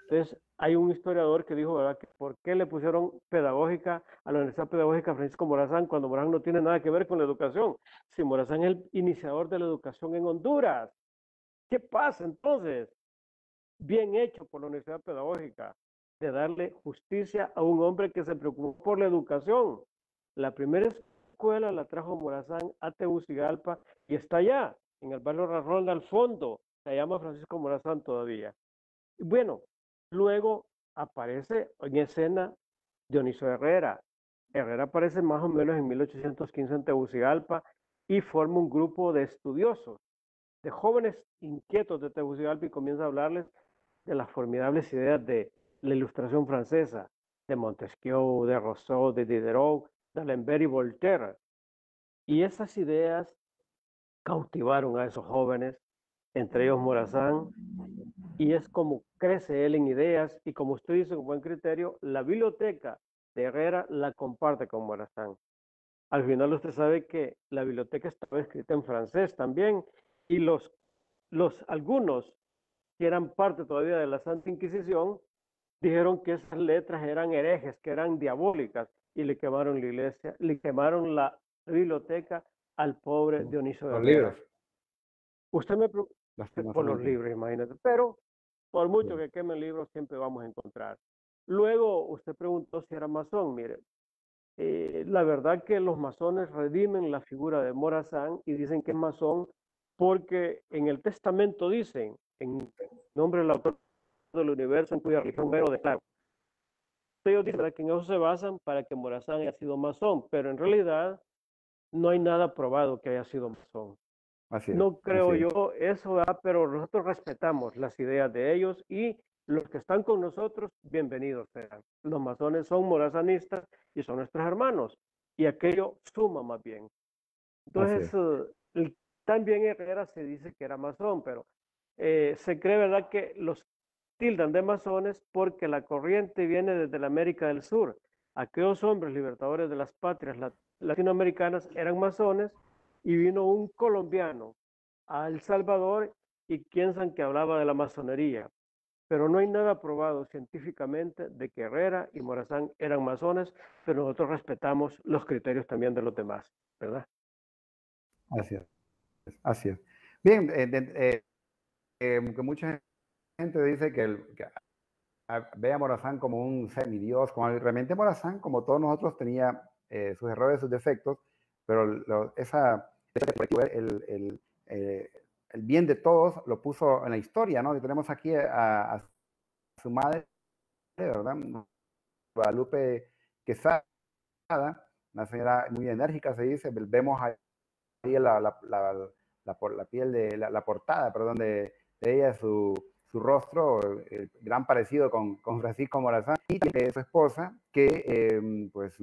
Entonces, hay un historiador que dijo, ¿verdad?, que por qué le pusieron pedagógica a la Universidad Pedagógica Francisco Morazán cuando Morazán no tiene nada que ver con la educación. Si Morazán es el iniciador de la educación en Honduras. ¿Qué pasa entonces? Bien hecho por la Universidad Pedagógica de darle justicia a un hombre que se preocupó por la educación. La primera escuela la trajo Morazán a Tegucigalpa y está allá, en el barrio Rarrón al fondo. Se llama Francisco Morazán todavía. Bueno, luego aparece en escena Dionisio Herrera. Herrera aparece más o menos en 1815 en Tegucigalpa y forma un grupo de estudiosos, de jóvenes inquietos de Tegucigalpa, y comienza a hablarles de las formidables ideas de la Ilustración francesa, de Montesquieu, de Rousseau, de Diderot, de D'Alembert y Voltaire. Y esas ideas cautivaron a esos jóvenes, entre ellos Morazán, y es como crece él en ideas, y como usted dice con buen criterio, la biblioteca de Herrera la comparte con Morazán. Al final usted sabe que la biblioteca estaba escrita en francés también, y algunos que eran parte todavía de la Santa Inquisición dijeron que esas letras eran herejes, que eran diabólicas, y le quemaron la iglesia, le quemaron la biblioteca al pobre Dionisio de Los Herrera. libros. Usted me pregunta por los libros, imagínate, pero por mucho que quemen libros, siempre vamos a encontrar. Luego, usted preguntó si era masón. Mire, la verdad que los masones redimen la figura de Morazán y dicen que es masón porque en el testamento dicen, en nombre del autor del universo en cuya religión veo declaro. Ellos dicen que en eso se basan para que Morazán haya sido masón, pero en realidad no hay nada probado que haya sido masón. No creo yo eso, pero nosotros respetamos las ideas de ellos, y los que están con nosotros, bienvenidos sean. Los masones son morazanistas y son nuestros hermanos, y aquello suma más bien. Entonces, también Herrera se dice que era masón, pero se cree, ¿verdad?, que los tildan de masones porque la corriente viene desde la América del Sur. Aquellos hombres libertadores de las patrias latinoamericanas eran masones y vino un colombiano a El Salvador y piensan que hablaba de la masonería. Pero no hay nada probado científicamente de que Herrera y Morazán eran masones, pero nosotros respetamos los criterios también de los demás, ¿verdad? Así es, así es. Bien, que mucha gente dice que ve a Morazán como un semidios, como realmente Morazán, como todos nosotros, tenía sus errores, sus defectos, pero el bien de todos lo puso en la historia, ¿no? Y tenemos aquí a su madre, ¿verdad? Guadalupe Quesada, una señora muy enérgica, se dice. Vemos ahí la piel de la portada, perdón, de ella, su rostro, gran parecido con Francisco Morazán, y su esposa, que pues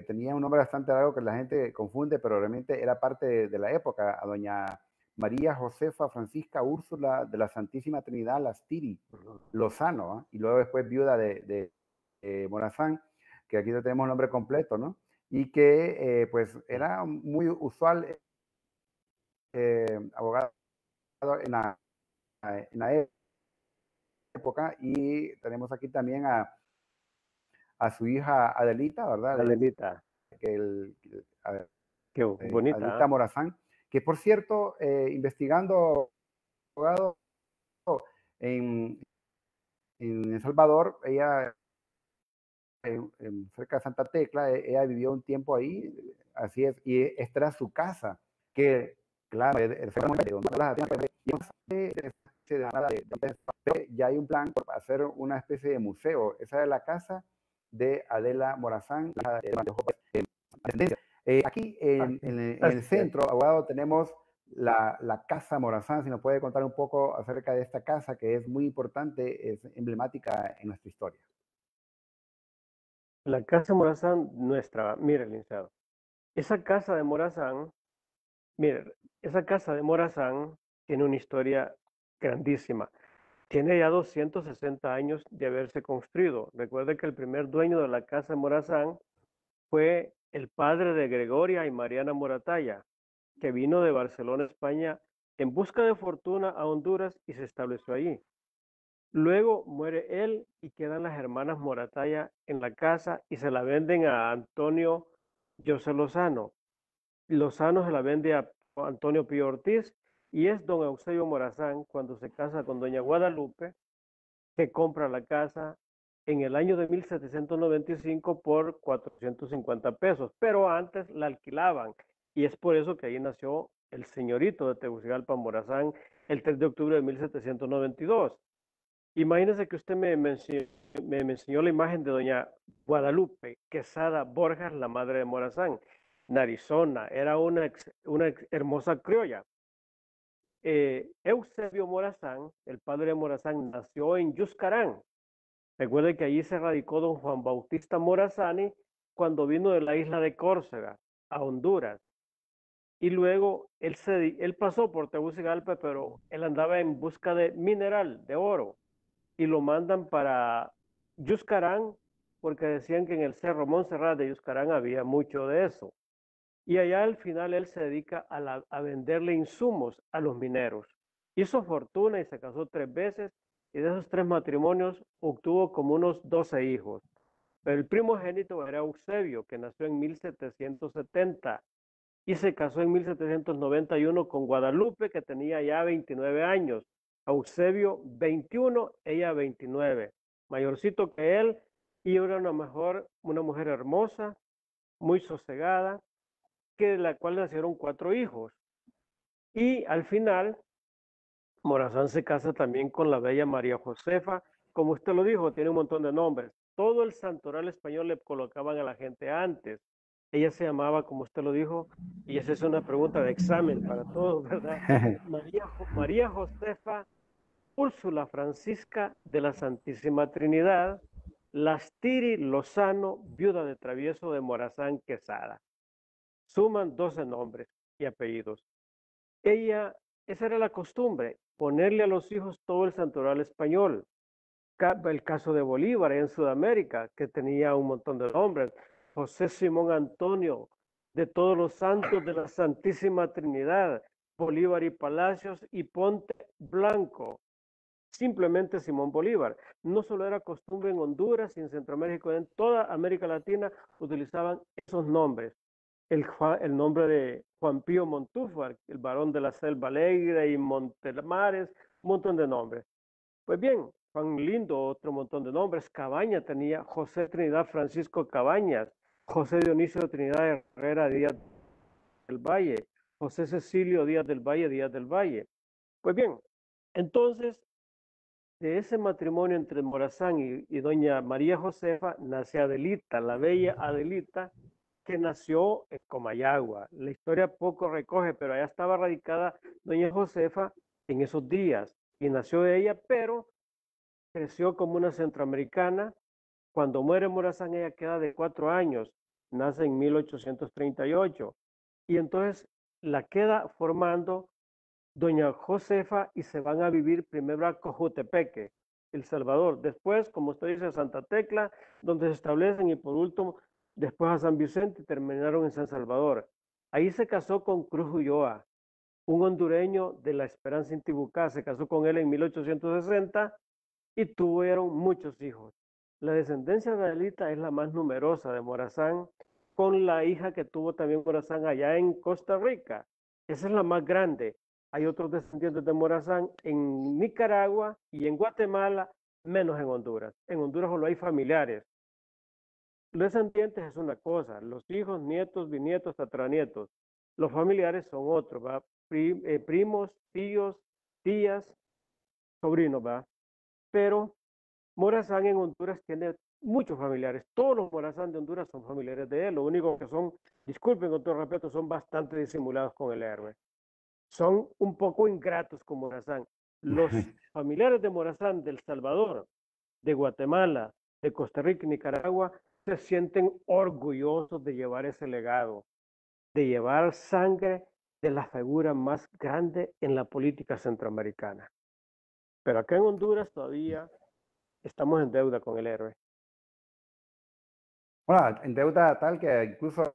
tenía un nombre bastante largo que la gente confunde, pero realmente era parte de la época, a doña María Josefa Francisca Úrsula de la Santísima Trinidad Lastiri Lozano, ¿eh? Y luego después viuda de Morazán, que aquí tenemos el nombre completo, ¿no? Y que pues era muy usual abogado en la época, y tenemos aquí también a su hija Adelita, ¿verdad? Adelita, qué bonita, Adelita Morazán, que por cierto, investigando abogado en, en El Salvador, ella cerca de Santa Tecla, ella vivió un tiempo ahí, así es, y esta era su casa, que claro, ya hay un plan por hacer una especie de museo. Esa es la casa de Adela Morazán. Aquí en el centro, abogado, tenemos la Casa Morazán. Si nos puede contar un poco acerca de esta casa, que es muy importante, es emblemática en nuestra historia. La casa de Morazán, nuestra, mire, licenciado, esa casa de Morazán, mire, esa casa de Morazán tiene una historia grandísima. Tiene ya 260 años de haberse construido. Recuerde que el primer dueño de la casa de Morazán fue el padre de Gregoria y Mariana Moratalla, que vino de Barcelona, España, en busca de fortuna a Honduras y se estableció allí. Luego muere él y quedan las hermanas Moratalla en la casa y se la venden a Antonio José Lozano. Lozano se la vende a Antonio Pío Ortiz y es don Eusebio Morazán, cuando se casa con doña Guadalupe, que compra la casa en el año de 1795 por 450 pesos, pero antes la alquilaban y es por eso que ahí nació el señorito de Tegucigalpa, Morazán, el 3 de octubre de 1792. Imagínese que usted me enseñó la imagen de doña Guadalupe Quesada Borjas, la madre de Morazán, narizona, era una hermosa criolla. Eusebio Morazán, el padre de Morazán, nació en Yuscarán. Recuerde que allí se radicó don Juan Bautista Morazani cuando vino de la isla de Córcega a Honduras. Y luego él pasó por Tegucigalpa, pero él andaba en busca de mineral, de oro, y lo mandan para Yuscarán, porque decían que en el Cerro Montserrat de Yuscarán había mucho de eso. Y allá al final él se dedica a venderle insumos a los mineros. Hizo fortuna y se casó 3 veces, y de esos 3 matrimonios obtuvo como unos 12 hijos. Pero el primogénito era Eusebio, que nació en 1770 y se casó en 1791 con Guadalupe, que tenía ya 29 años. Eusebio 21, ella 29, mayorcito que él, y era una mujer hermosa, muy sosegada, que de la cual nacieron 4 hijos. Y al final, Morazán se casa también con la bella María Josefa. Como usted lo dijo, tiene un montón de nombres. Todo el santoral español le colocaban a la gente antes. Ella se llamaba, como usted lo dijo, y esa es una pregunta de examen para todos, ¿verdad? María Josefa Úrsula Francisca de la Santísima Trinidad Lastiri Lozano, viuda de Travieso de Morazán Quesada. Suman 12 nombres y apellidos. Esa era la costumbre. ponerle a los hijos todo el santoral español. El caso de Bolívar en Sudamérica, que tenía un montón de nombres. José Simón Antonio, de todos los santos de la Santísima Trinidad, Bolívar y Palacios y Ponte Blanco. Simplemente Simón Bolívar. No solo era costumbre en Honduras y en Centroamérica, en toda América Latina utilizaban esos nombres. El nombre de Juan Pío Montúfar, el varón de la Selva Alegre y Montemares, un montón de nombres. Pues bien, Juan Lindo, otro montón de nombres. Cabaña tenía José Trinidad Francisco Cabañas, José Dionisio Trinidad Herrera Díaz del Valle, José Cecilio Díaz del Valle. Pues bien, entonces, de ese matrimonio entre Morazán y doña María Josefa, nace Adelita, la bella Adelita, que nació en Comayagua. La historia poco recoge, pero allá estaba radicada doña Josefa en esos días, y nació ella, pero creció como una centroamericana. Cuando muere Morazán, ella queda de 4 años, nace en 1838, y entonces la queda formando doña Josefa y se van a vivir primero a Cojutepeque, El Salvador, después, como usted dice, a Santa Tecla, donde se establecen, y por último, después a San Vicente y terminaron en San Salvador. Ahí se casó con Cruz Ulloa, un hondureño de la Esperanza Intibucá, se casó con él en 1860 y tuvieron muchos hijos. La descendencia de Adelita es la más numerosa de Morazán, con la hija que tuvo también Morazán allá en Costa Rica. Esa es la más grande. Hay otros descendientes de Morazán en Nicaragua y en Guatemala, menos en Honduras. En Honduras solo hay familiares. Los descendientes es una cosa, los hijos, nietos, bisnietos, tataranietos. Los familiares son otros, ¿va? Primos, tíos, tías, sobrinos, ¿va? Pero Morazán en Honduras tiene muchos familiares. Todos los Morazán de Honduras son familiares de él. Lo único que son, disculpen con todo respeto, son bastante disimulados con el héroe. Son un poco ingratos con Morazán. Los familiares de Morazán de El Salvador, de Guatemala, de Costa Rica y Nicaragua se sienten orgullosos de llevar ese legado, de llevar sangre de la figura más grande en la política centroamericana. Pero acá en Honduras todavía estamos en deuda con el héroe. Bueno, en deuda tal que incluso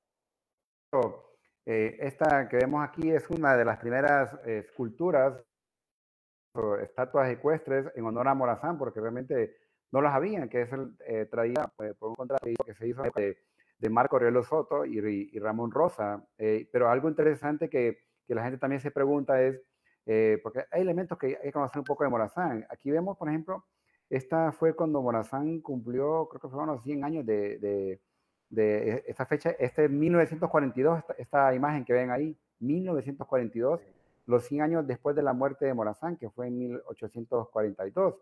esta que vemos aquí es una de las primeras esculturas o estatuas ecuestres en honor a Morazán, porque realmente no las habían, que es traída por un contrato que se hizo de Marco Aurelio Soto y Ramón Rosa. Pero algo interesante que la gente también se pregunta es, porque hay elementos que hay que conocer un poco de Morazán. Aquí vemos, por ejemplo, esta fue cuando Morazán cumplió, creo que fueron los 100 años de esta fecha, este 1942, esta imagen que ven ahí, 1942, los 100 años después de la muerte de Morazán, que fue en 1842.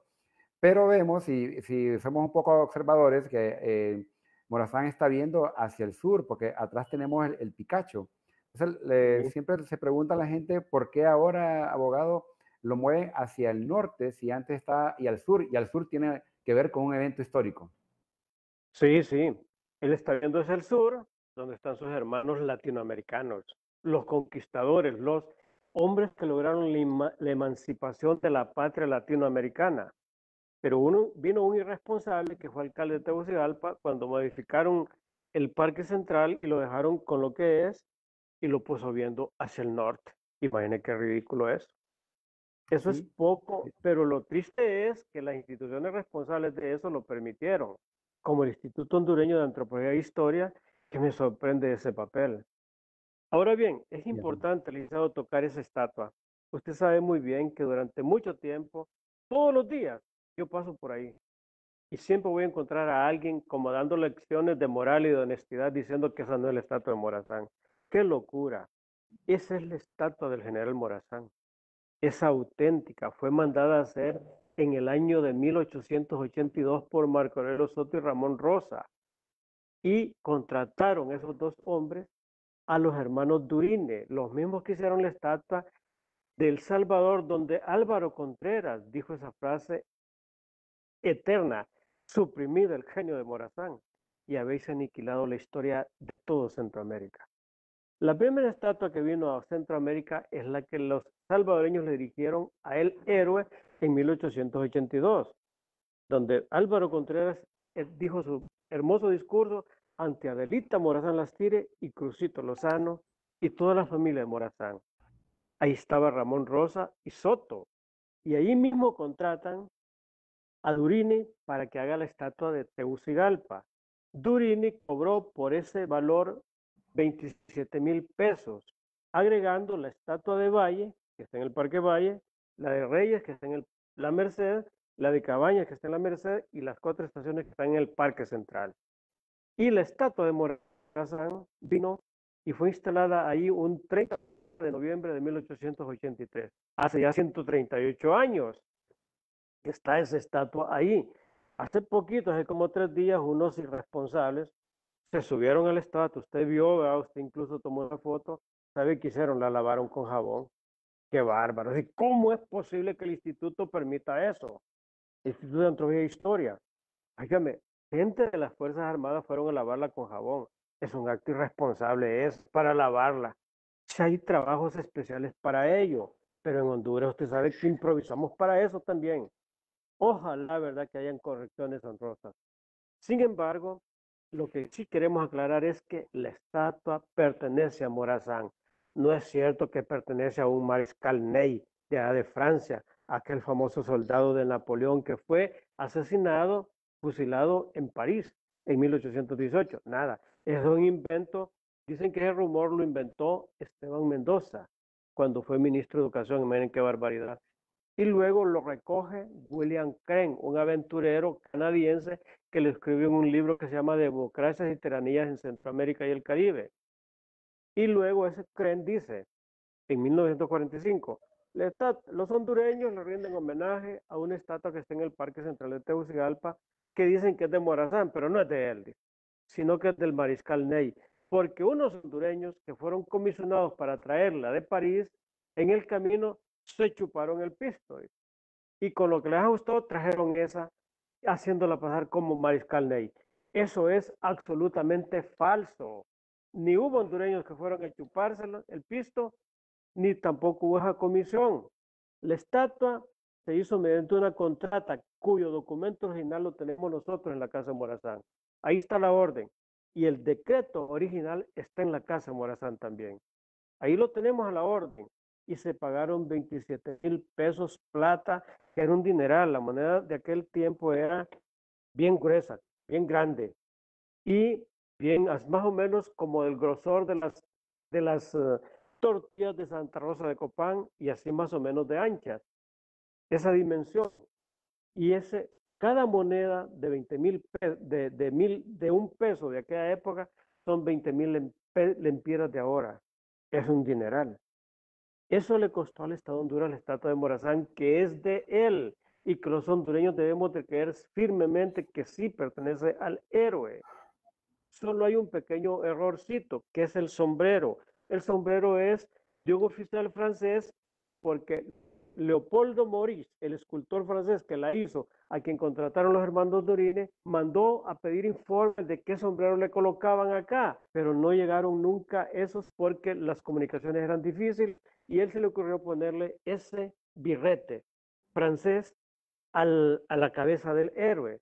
Pero vemos, si somos un poco observadores, que Morazán está viendo hacia el sur, porque atrás tenemos el Picacho. Entonces, siempre se pregunta a la gente por qué ahora, abogado, lo mueve hacia el norte si antes está y al sur tiene que ver con un evento histórico. Sí, sí. Él está viendo hacia el sur, donde están sus hermanos latinoamericanos, los conquistadores, los hombres que lograron la emancipación de la patria latinoamericana. Pero vino un irresponsable que fue alcalde de Tegucigalpa cuando modificaron el Parque Central y lo dejaron con lo que es y lo puso viendo hacia el norte. Imagine qué ridículo es. Eso es poco, pero lo triste es que las instituciones responsables de eso lo permitieron, como el Instituto Hondureño de Antropología e Historia, que me sorprende ese papel. Ahora bien, es importante, licenciado, tocar esa estatua. Usted sabe muy bien que durante mucho tiempo, todos los días, yo paso por ahí y siempre voy a encontrar a alguien como dando lecciones de moral y de honestidad diciendo que esa no es la estatua de Morazán. ¡Qué locura! Esa es la estatua del general Morazán. Es auténtica, fue mandada a hacer en el año de 1882 por Marco Aurelio Soto y Ramón Rosa. Y contrataron esos dos hombres a los hermanos Durine, los mismos que hicieron la estatua de El Salvador, donde Álvaro Contreras dijo esa frase eterna: suprimid el genio de Morazán y habéis aniquilado la historia de todo Centroamérica. La primera estatua que vino a Centroamérica es la que los salvadoreños le dirigieron a El Héroe en 1882, donde Álvaro Contreras dijo su hermoso discurso ante Adelita Morazán Lastire y Crucito Lozano y toda la familia de Morazán. Ahí estaba Ramón Rosa y Soto, y ahí mismo contratan a Durini para que haga la estatua de Tegucigalpa. Durini cobró por ese valor 27,000 pesos, agregando la estatua de Valle, que está en el Parque Valle, la de Reyes, que está en la Merced, la de Cabañas, que está en la Merced, y las 4 estaciones que están en el Parque Central. Y la estatua de Morazán vino y fue instalada ahí un 30 de noviembre de 1883, hace ya 138 años que está esa estatua ahí. Hace poquito, hace como 3 días, unos irresponsables se subieron a la estatua. Usted vio, ¿verdad? Usted incluso tomó una foto. ¿Sabe qué hicieron? La lavaron con jabón. ¡Qué bárbaro! ¿Y cómo es posible que el instituto permita eso? El Instituto de Antropología e Historia. Dígame, gente de las Fuerzas Armadas fueron a lavarla con jabón. Es un acto irresponsable, es para lavarla. Si hay trabajos especiales para ello, pero en Honduras usted sabe que improvisamos para eso también. Ojalá, verdad, que hayan correcciones honrosas. Sin embargo, lo que sí queremos aclarar es que la estatua pertenece a Morazán. No es cierto que pertenece a un mariscal Ney de Francia, aquel famoso soldado de Napoleón que fue asesinado, fusilado en París en 1818. Nada, es un invento. Dicen que ese rumor lo inventó Esteban Mendoza cuando fue ministro de Educación. Miren qué barbaridad. Y luego lo recoge William Crane, un aventurero canadiense que le escribió un libro que se llama Democracias y Tiranías en Centroamérica y el Caribe. Y luego ese Crane dice, en 1945, los hondureños le rinden homenaje a una estatua que está en el Parque Central de Tegucigalpa, que dicen que es de Morazán, pero no es de él, sino que es del mariscal Ney, porque unos hondureños que fueron comisionados para traerla de París, en el camino se chuparon el pisto. Y con lo que les gustó, trajeron esa, haciéndola pasar como mariscal Ney. Eso es absolutamente falso. Ni hubo hondureños que fueron a chupárselo, el pisto, ni tampoco hubo esa comisión. La estatua se hizo mediante una contrata cuyo documento original lo tenemos nosotros en la Casa de Morazán. Ahí está la orden. Y el decreto original está en la Casa de Morazán también. Ahí lo tenemos a la orden. Y se pagaron 27,000 pesos plata, que era un dineral. La moneda de aquel tiempo era bien gruesa, bien grande. Y bien, más o menos como el grosor de las tortillas de Santa Rosa de Copán, y así más o menos de anchas. Esa dimensión. Y cada moneda de 20,000 de un peso de aquella época son 20,000 lempiras de ahora. Es un dineral. Eso le costó al Estado de Honduras la estatua de Morazán, que es de él, y que los hondureños debemos de creer firmemente que sí pertenece al héroe. Solo hay un pequeño errorcito, que es el sombrero. El sombrero es de un oficial francés, porque Leopoldo Maurice, el escultor francés que la hizo, a quien contrataron los hermanos Dorine, mandó a pedir informes de qué sombrero le colocaban acá, pero no llegaron nunca esos porque las comunicaciones eran difíciles, y él se le ocurrió ponerle ese birrete francés a la cabeza del héroe.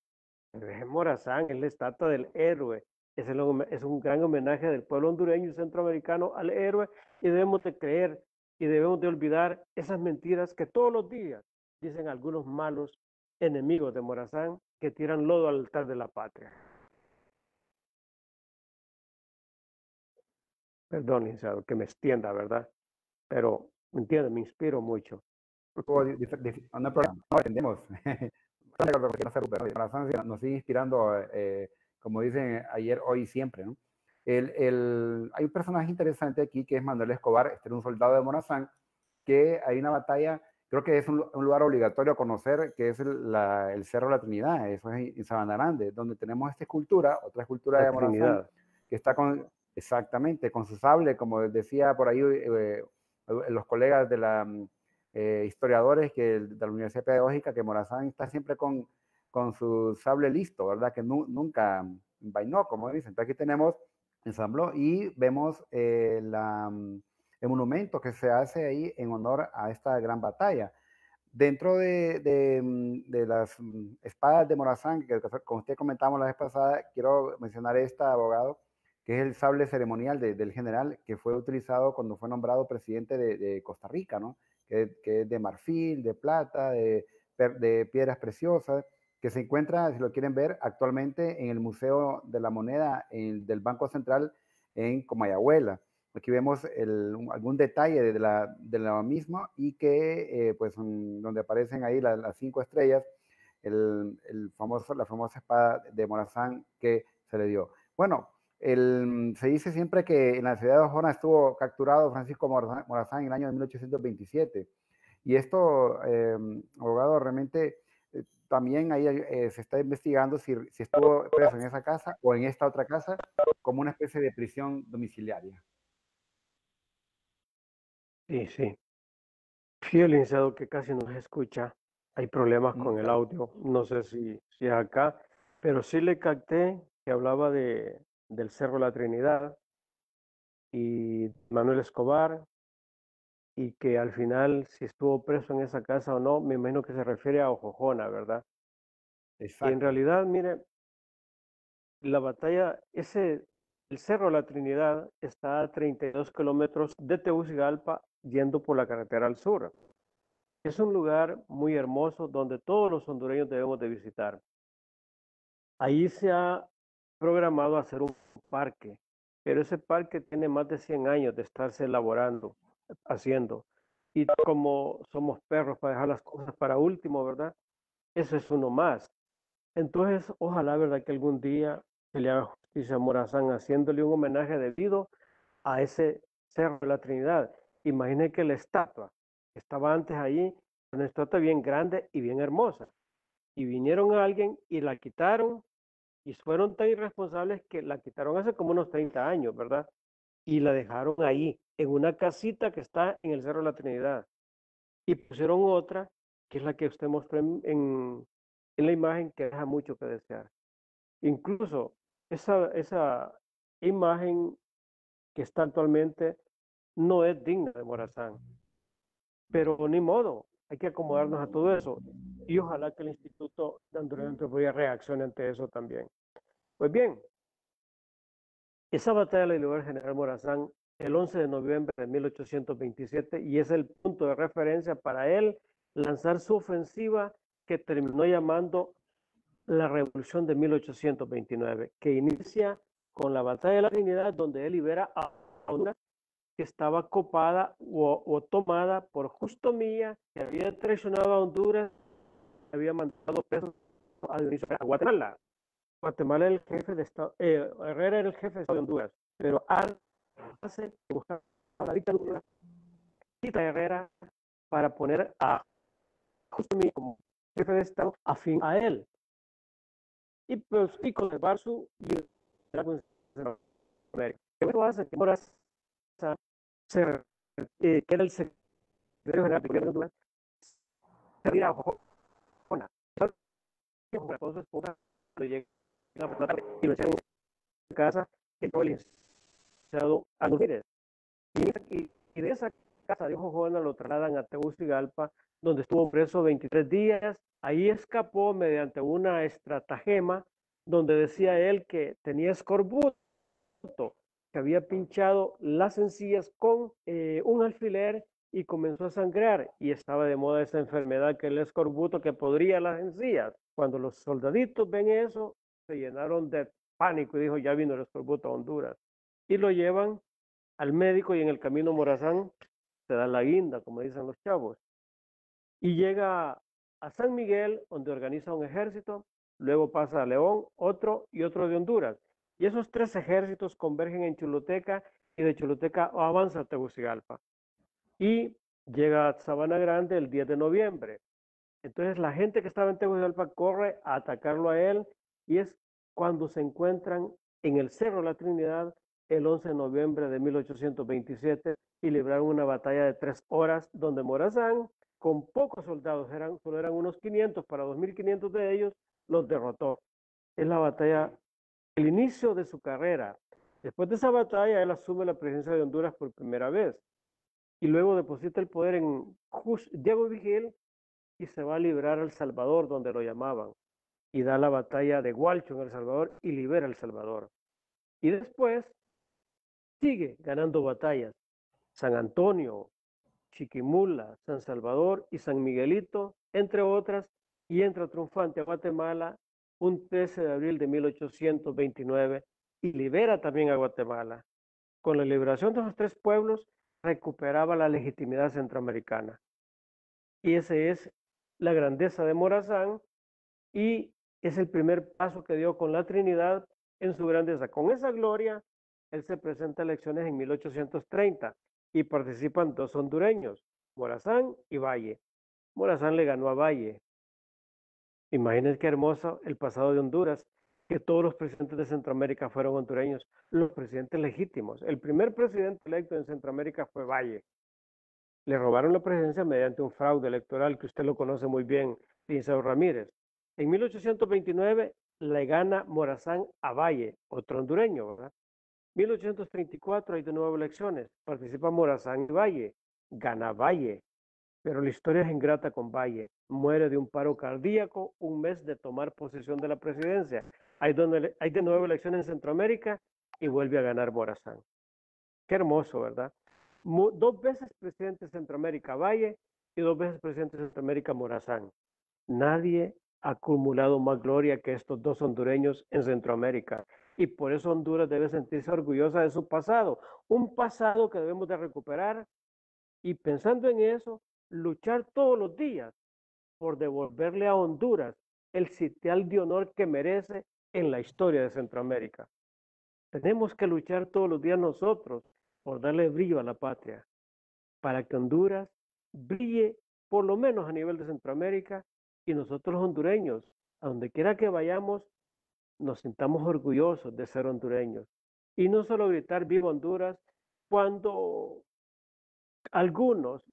Pero es Morazán, es la estatua del héroe. Es un gran homenaje del pueblo hondureño y centroamericano al héroe, y debemos de creer y debemos de olvidar esas mentiras que todos los días dicen algunos malos enemigos de Morazán que tiran lodo al altar de la patria. Perdón, licenciado, que me extienda, ¿verdad? Pero, ¿me entiende? Me inspiro mucho. No hay problema, no entendemos. Nos sigue inspirando, como dicen ayer, hoy y siempre, ¿no? Hay un personaje interesante aquí que es Manuel Escobar, este era un soldado de Morazán, que hay una batalla, creo que es un lugar obligatorio a conocer, que es el Cerro de la Trinidad, eso es en Sabana Grande, donde tenemos esta escultura, otra escultura de Morazán, que está exactamente, con su sable, como decía por ahí los colegas de la historiadores de la Universidad Pedagógica, que Morazán está siempre con su sable listo, ¿verdad? Que nunca vainó, como dicen. Entonces aquí tenemos ensambló y vemos el monumento que se hace ahí en honor a esta gran batalla. Dentro de las espadas de Morazán, que como usted comentamos la vez pasada, quiero mencionar esta, abogado, que es el sable ceremonial del general, que fue utilizado cuando fue nombrado presidente de Costa Rica, ¿no? Que es de marfil, de plata, de piedras preciosas, que se encuentra, si lo quieren ver, actualmente en el Museo de la Moneda del Banco Central en Comayagüela. Aquí vemos algún detalle de la misma y que, pues, donde aparecen ahí las 5 estrellas, la famosa espada de Morazán que se le dio. Bueno, se dice siempre que en la ciudad de Ojona estuvo capturado Francisco Morazán en el año de 1827. Y esto, abogado, realmente también ahí se está investigando si estuvo preso en esa casa o en esta otra casa como una especie de prisión domiciliaria. Sí, sí. Fíjate, licenciado, que casi no se escucha. Hay problemas con el audio. No sé si es acá, pero sí le capté que hablaba del Cerro La Trinidad y Manuel Escobar, y que al final, si estuvo preso en esa casa o no, me imagino que se refiere a Ojojona, ¿verdad? Y en Exacto. realidad, mire, la batalla, el Cerro La Trinidad está a 32 kilómetros de Tegucigalpa yendo por la carretera al sur. Es un lugar muy hermoso donde todos los hondureños debemos de visitar. Ahí se ha programado hacer un parque, pero ese parque tiene más de 100 años de estarse elaborando, haciendo. Y como somos perros para dejar las cosas para último, ¿verdad? Eso es uno más. Entonces, ojalá, ¿verdad?, que algún día se le haga justicia a Morazán haciéndole un homenaje debido a ese Cerro de la Trinidad. Imagine que la estatua que estaba antes ahí, una estatua bien grande y bien hermosa. Y vinieron a alguien y la quitaron y fueron tan irresponsables que la quitaron hace como unos 30 años, ¿verdad? Y la dejaron ahí, en una casita que está en el Cerro de la Trinidad. Y pusieron otra, que es la que usted mostró en la imagen, que deja mucho que desear. Incluso esa imagen que está actualmente no es digna de Morazán. Pero ni modo, hay que acomodarnos a todo eso. Y ojalá que el Instituto de Hondureña de Antropología reaccione ante eso también. Pues bien, esa batalla la libró el general Morazán el 11 de noviembre de 1827 y es el punto de referencia para él lanzar su ofensiva que terminó llamando la Revolución de 1829, que inicia con la Batalla de la Trinidad, donde él libera a Honduras, que estaba copada o tomada por Justo Milla, que había traicionado a Honduras, había mandado presos a Guatemala. Guatemala era el jefe de Estado, Herrera era el jefe de Estado de Honduras, pero hace buscar la dictadura, quita a Herrera para poner a Justo Milla como jefe de Estado afín a él. Y, pues, y conservar su liderazgo en Centroamérica. Eso hace que Morazán que era el secretario general de gobierno de Honduras, se retira a Jojona. Con su esposa lo llegan a matar y lo echan en casa que fue licenciado Almírez. Y de esa casa de Jojona lo trasladan a Tegucigalpa, donde estuvo preso 23 días. Ahí escapó mediante una estratagema donde decía él que tenía escorbuto, que había pinchado las encías con un alfiler y comenzó a sangrar, y estaba de moda esa enfermedad que es el escorbuto, que podría las encías. Cuando los soldaditos ven eso, se llenaron de pánico y dijo, ya vino el escorbuto a Honduras. Y lo llevan al médico y en el camino Morazán se da la guinda, como dicen los chavos. Y llega a San Miguel, donde organiza un ejército, luego pasa a León, otro y otro de Honduras. Y esos 3 ejércitos convergen en Choluteca y de Choluteca avanza a Tegucigalpa. Y llega a Sabana Grande el 10 de noviembre. Entonces la gente que estaba en Tegucigalpa corre a atacarlo a él y es cuando se encuentran en el Cerro La Trinidad el 11 de noviembre de 1827 y libraron una batalla de 3 horas donde Morazán, con pocos soldados, solo eran unos 500 para 2.500 de ellos, los derrotó. Es la batalla, el inicio de su carrera. Después de esa batalla, él asume la presidencia de Honduras por primera vez. y luego deposita el poder en Diego Vigil y se va a liberar a El Salvador, donde lo llamaban, y da la batalla de Gualcho en El Salvador y libera El Salvador. Y después sigue ganando batallas. San Antonio, Chiquimula, San Salvador y San Miguelito, entre otras, y entra triunfante a Guatemala un 13 de abril de 1829 y libera también a Guatemala. Con la liberación de los tres pueblos, recuperaba la legitimidad centroamericana. Y esa es la grandeza de Morazán y es el primer paso que dio con la Trinidad en su grandeza. Con esa gloria, él se presenta a elecciones en 1830 y participan dos hondureños, Morazán y Valle. Morazán le ganó a Valle. Imagínense qué hermoso el pasado de Honduras, que todos los presidentes de Centroamérica fueron hondureños, los presidentes legítimos. El primer presidente electo en Centroamérica fue Valle. Le robaron la presidencia mediante un fraude electoral que usted lo conoce muy bien, Linceo Ramírez. En 1829 le gana Morazán a Valle, otro hondureño, ¿verdad? 1834 hay de nuevo elecciones, participa Morazán y Valle, gana Valle, pero la historia es ingrata con Valle, muere de un paro cardíaco un mes de tomar posesión de la presidencia. Hay de nuevo elecciones en Centroamérica y vuelve a ganar Morazán. Qué hermoso, ¿verdad? Dos veces presidente de Centroamérica Valle y dos veces presidente de Centroamérica Morazán. Nadie ha acumulado más gloria que estos dos hondureños en Centroamérica. Y por eso Honduras debe sentirse orgullosa de su pasado. Un pasado que debemos de recuperar y pensando en eso, luchar todos los días por devolverle a Honduras el sitial de honor que merece en la historia de Centroamérica. Tenemos que luchar todos los días nosotros por darle brillo a la patria, para que Honduras brille por lo menos a nivel de Centroamérica y nosotros los hondureños, a donde quiera que vayamos, nos sintamos orgullosos de ser hondureños. Y no solo gritar viva Honduras cuando algunos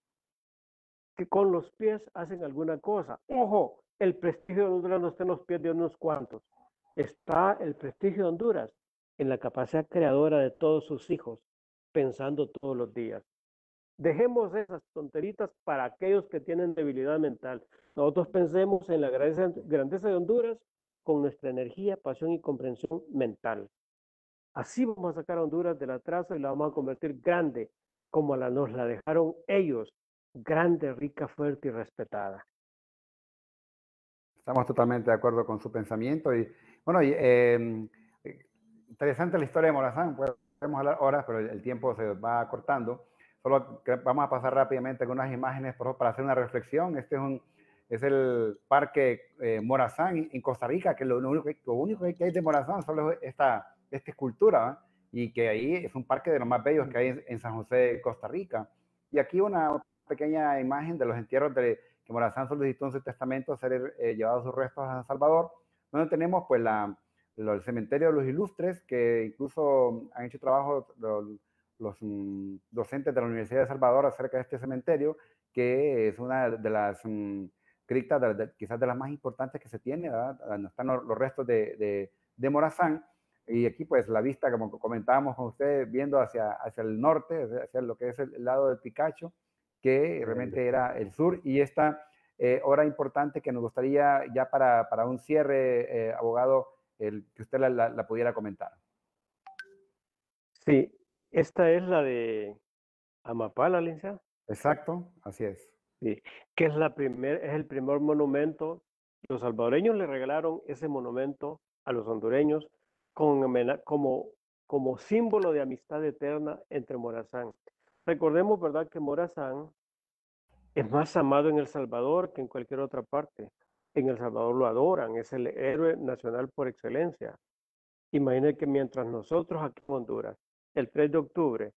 que con los pies hacen alguna cosa. Ojo, el prestigio de Honduras no está en los pies de unos cuantos. Está el prestigio de Honduras en la capacidad creadora de todos sus hijos, pensando todos los días. Dejemos esas tonteritas para aquellos que tienen debilidad mental. Nosotros pensemos en la grandeza de Honduras con nuestra energía, pasión y comprensión mental. Así vamos a sacar a Honduras del atraso y la vamos a convertir grande, como nos la dejaron ellos, grande, rica, fuerte y respetada. Estamos totalmente de acuerdo con su pensamiento y bueno, interesante la historia de Morazán, podemos hablar horas, pero el tiempo se va cortando. Solo vamos a pasar rápidamente algunas imágenes para hacer una reflexión. Este es el Parque Morazán en Costa Rica, que lo único que hay de Morazán solo es esta escultura, ¿eh? Y que ahí es un parque de los más bellos que hay en San José, Costa Rica. Y aquí una pequeña imagen de los entierros que Morazán solicitó en su testamento ser llevados sus restos a San Salvador, donde tenemos pues el cementerio de los ilustres, que incluso han hecho trabajo los docentes de la Universidad de Salvador acerca de este cementerio, que es una de las criptas quizás de las más importantes que se tiene, ¿verdad? Donde están los restos de Morazán. Y aquí pues la vista, como comentábamos con ustedes, viendo hacia el norte, hacia lo que es el lado del Picacho, que realmente era el sur. Y esta hora importante que nos gustaría ya para un cierre, abogado, que usted la pudiera comentar. Sí, esta es la de Amapala, licenciado. Exacto, así es. Sí, que es el primer monumento. Los salvadoreños le regalaron ese monumento a los hondureños como símbolo de amistad eterna entre Morazán. Recordemos, ¿verdad?, que Morazán es más amado en El Salvador que en cualquier otra parte. En El Salvador lo adoran, es el héroe nacional por excelencia. Imaginen que mientras nosotros aquí en Honduras, el 3 de octubre,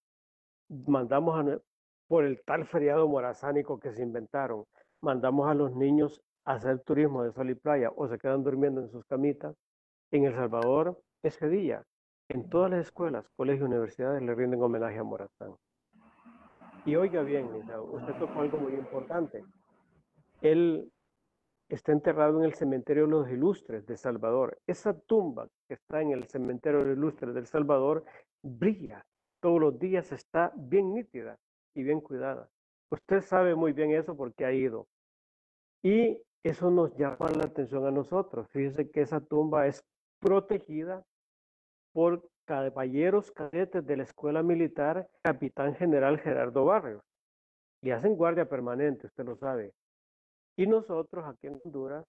mandamos por el tal feriado morazánico que se inventaron, mandamos a los niños a hacer turismo de sol y playa o se quedan durmiendo en sus camitas. En El Salvador, ese día, en todas las escuelas, colegios y universidades le rinden homenaje a Morazán. Y oiga bien, usted tocó algo muy importante. Él está enterrado en el cementerio de los Ilustres de Salvador. Esa tumba que está en el cementerio de los Ilustres de El Salvador brilla todos los días, está bien nítida. y bien cuidada. Usted sabe muy bien eso porque ha ido. Y eso nos llama la atención a nosotros. Fíjese que esa tumba es protegida por caballeros cadetes de la Escuela Militar Capitán General Gerardo Barrios. Y hacen guardia permanente, usted lo sabe. Y nosotros aquí en Honduras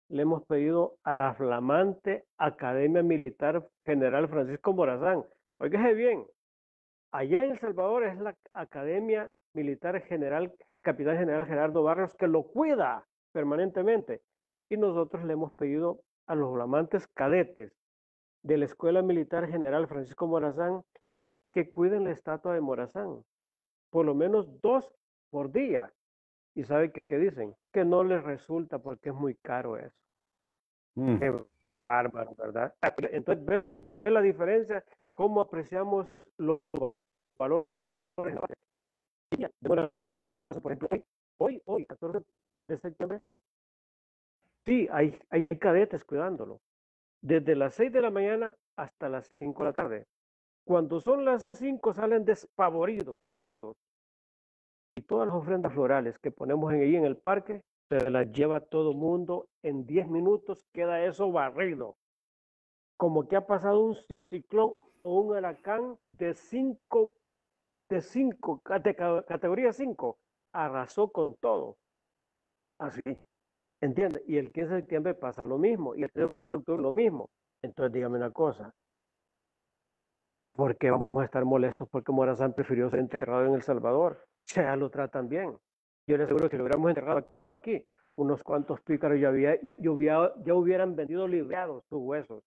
le hemos pedido a la flamante Academia Militar General Francisco Morazán. Óigase bien, allá en El Salvador es la Academia Militar General Capitán General Gerardo Barrios que lo cuida permanentemente. Y nosotros le hemos pedido a los flamantes cadetes de la Escuela Militar General Francisco Morazán que cuiden la estatua de Morazán, por lo menos 2 por día. ¿Y sabe qué dicen? Que no les resulta porque es muy caro eso. Qué bárbaro, ¿verdad? Entonces, ¿ve la diferencia? ¿Cómo apreciamos los valores? Por ejemplo, hoy, 14 de septiembre, sí, hay cadetes cuidándolo. Desde las 6 de la mañana hasta las 5 de la tarde. Cuando son las 5 salen despavoridos. Y todas las ofrendas florales que ponemos ahí en el parque, se las lleva todo mundo. En 10 minutos queda eso barrido. Como que ha pasado un ciclón o un huracán de categoría 5, arrasó con todo. Así, ¿entiende? Y el 15 de septiembre pasa lo mismo, y el 3 de octubre lo mismo. Entonces, dígame una cosa, ¿por qué vamos a estar molestos porque Morazán prefirió ser enterrado en El Salvador? Ya lo tratan bien. Yo le aseguro que lo hubiéramos enterrado aquí, unos cuantos pícaros ya hubieran vendido libreados sus huesos,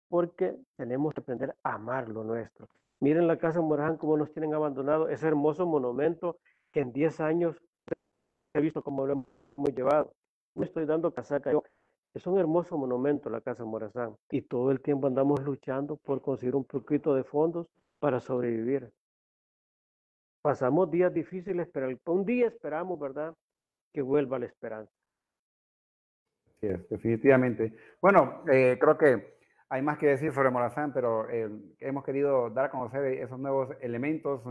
porque tenemos que aprender a amar lo nuestro. Miren la casa Morazán como nos tienen abandonado, ese hermoso monumento que en 10 años he visto cómo lo hemos llevado. Me estoy dando casaca yo. Es un hermoso monumento la Casa Morazán y todo el tiempo andamos luchando por conseguir un poquito de fondos para sobrevivir. Pasamos días difíciles, pero un día esperamos, ¿verdad?, que vuelva la esperanza. Sí, definitivamente. Bueno, creo que hay más que decir sobre Morazán, pero hemos querido dar a conocer esos nuevos elementos,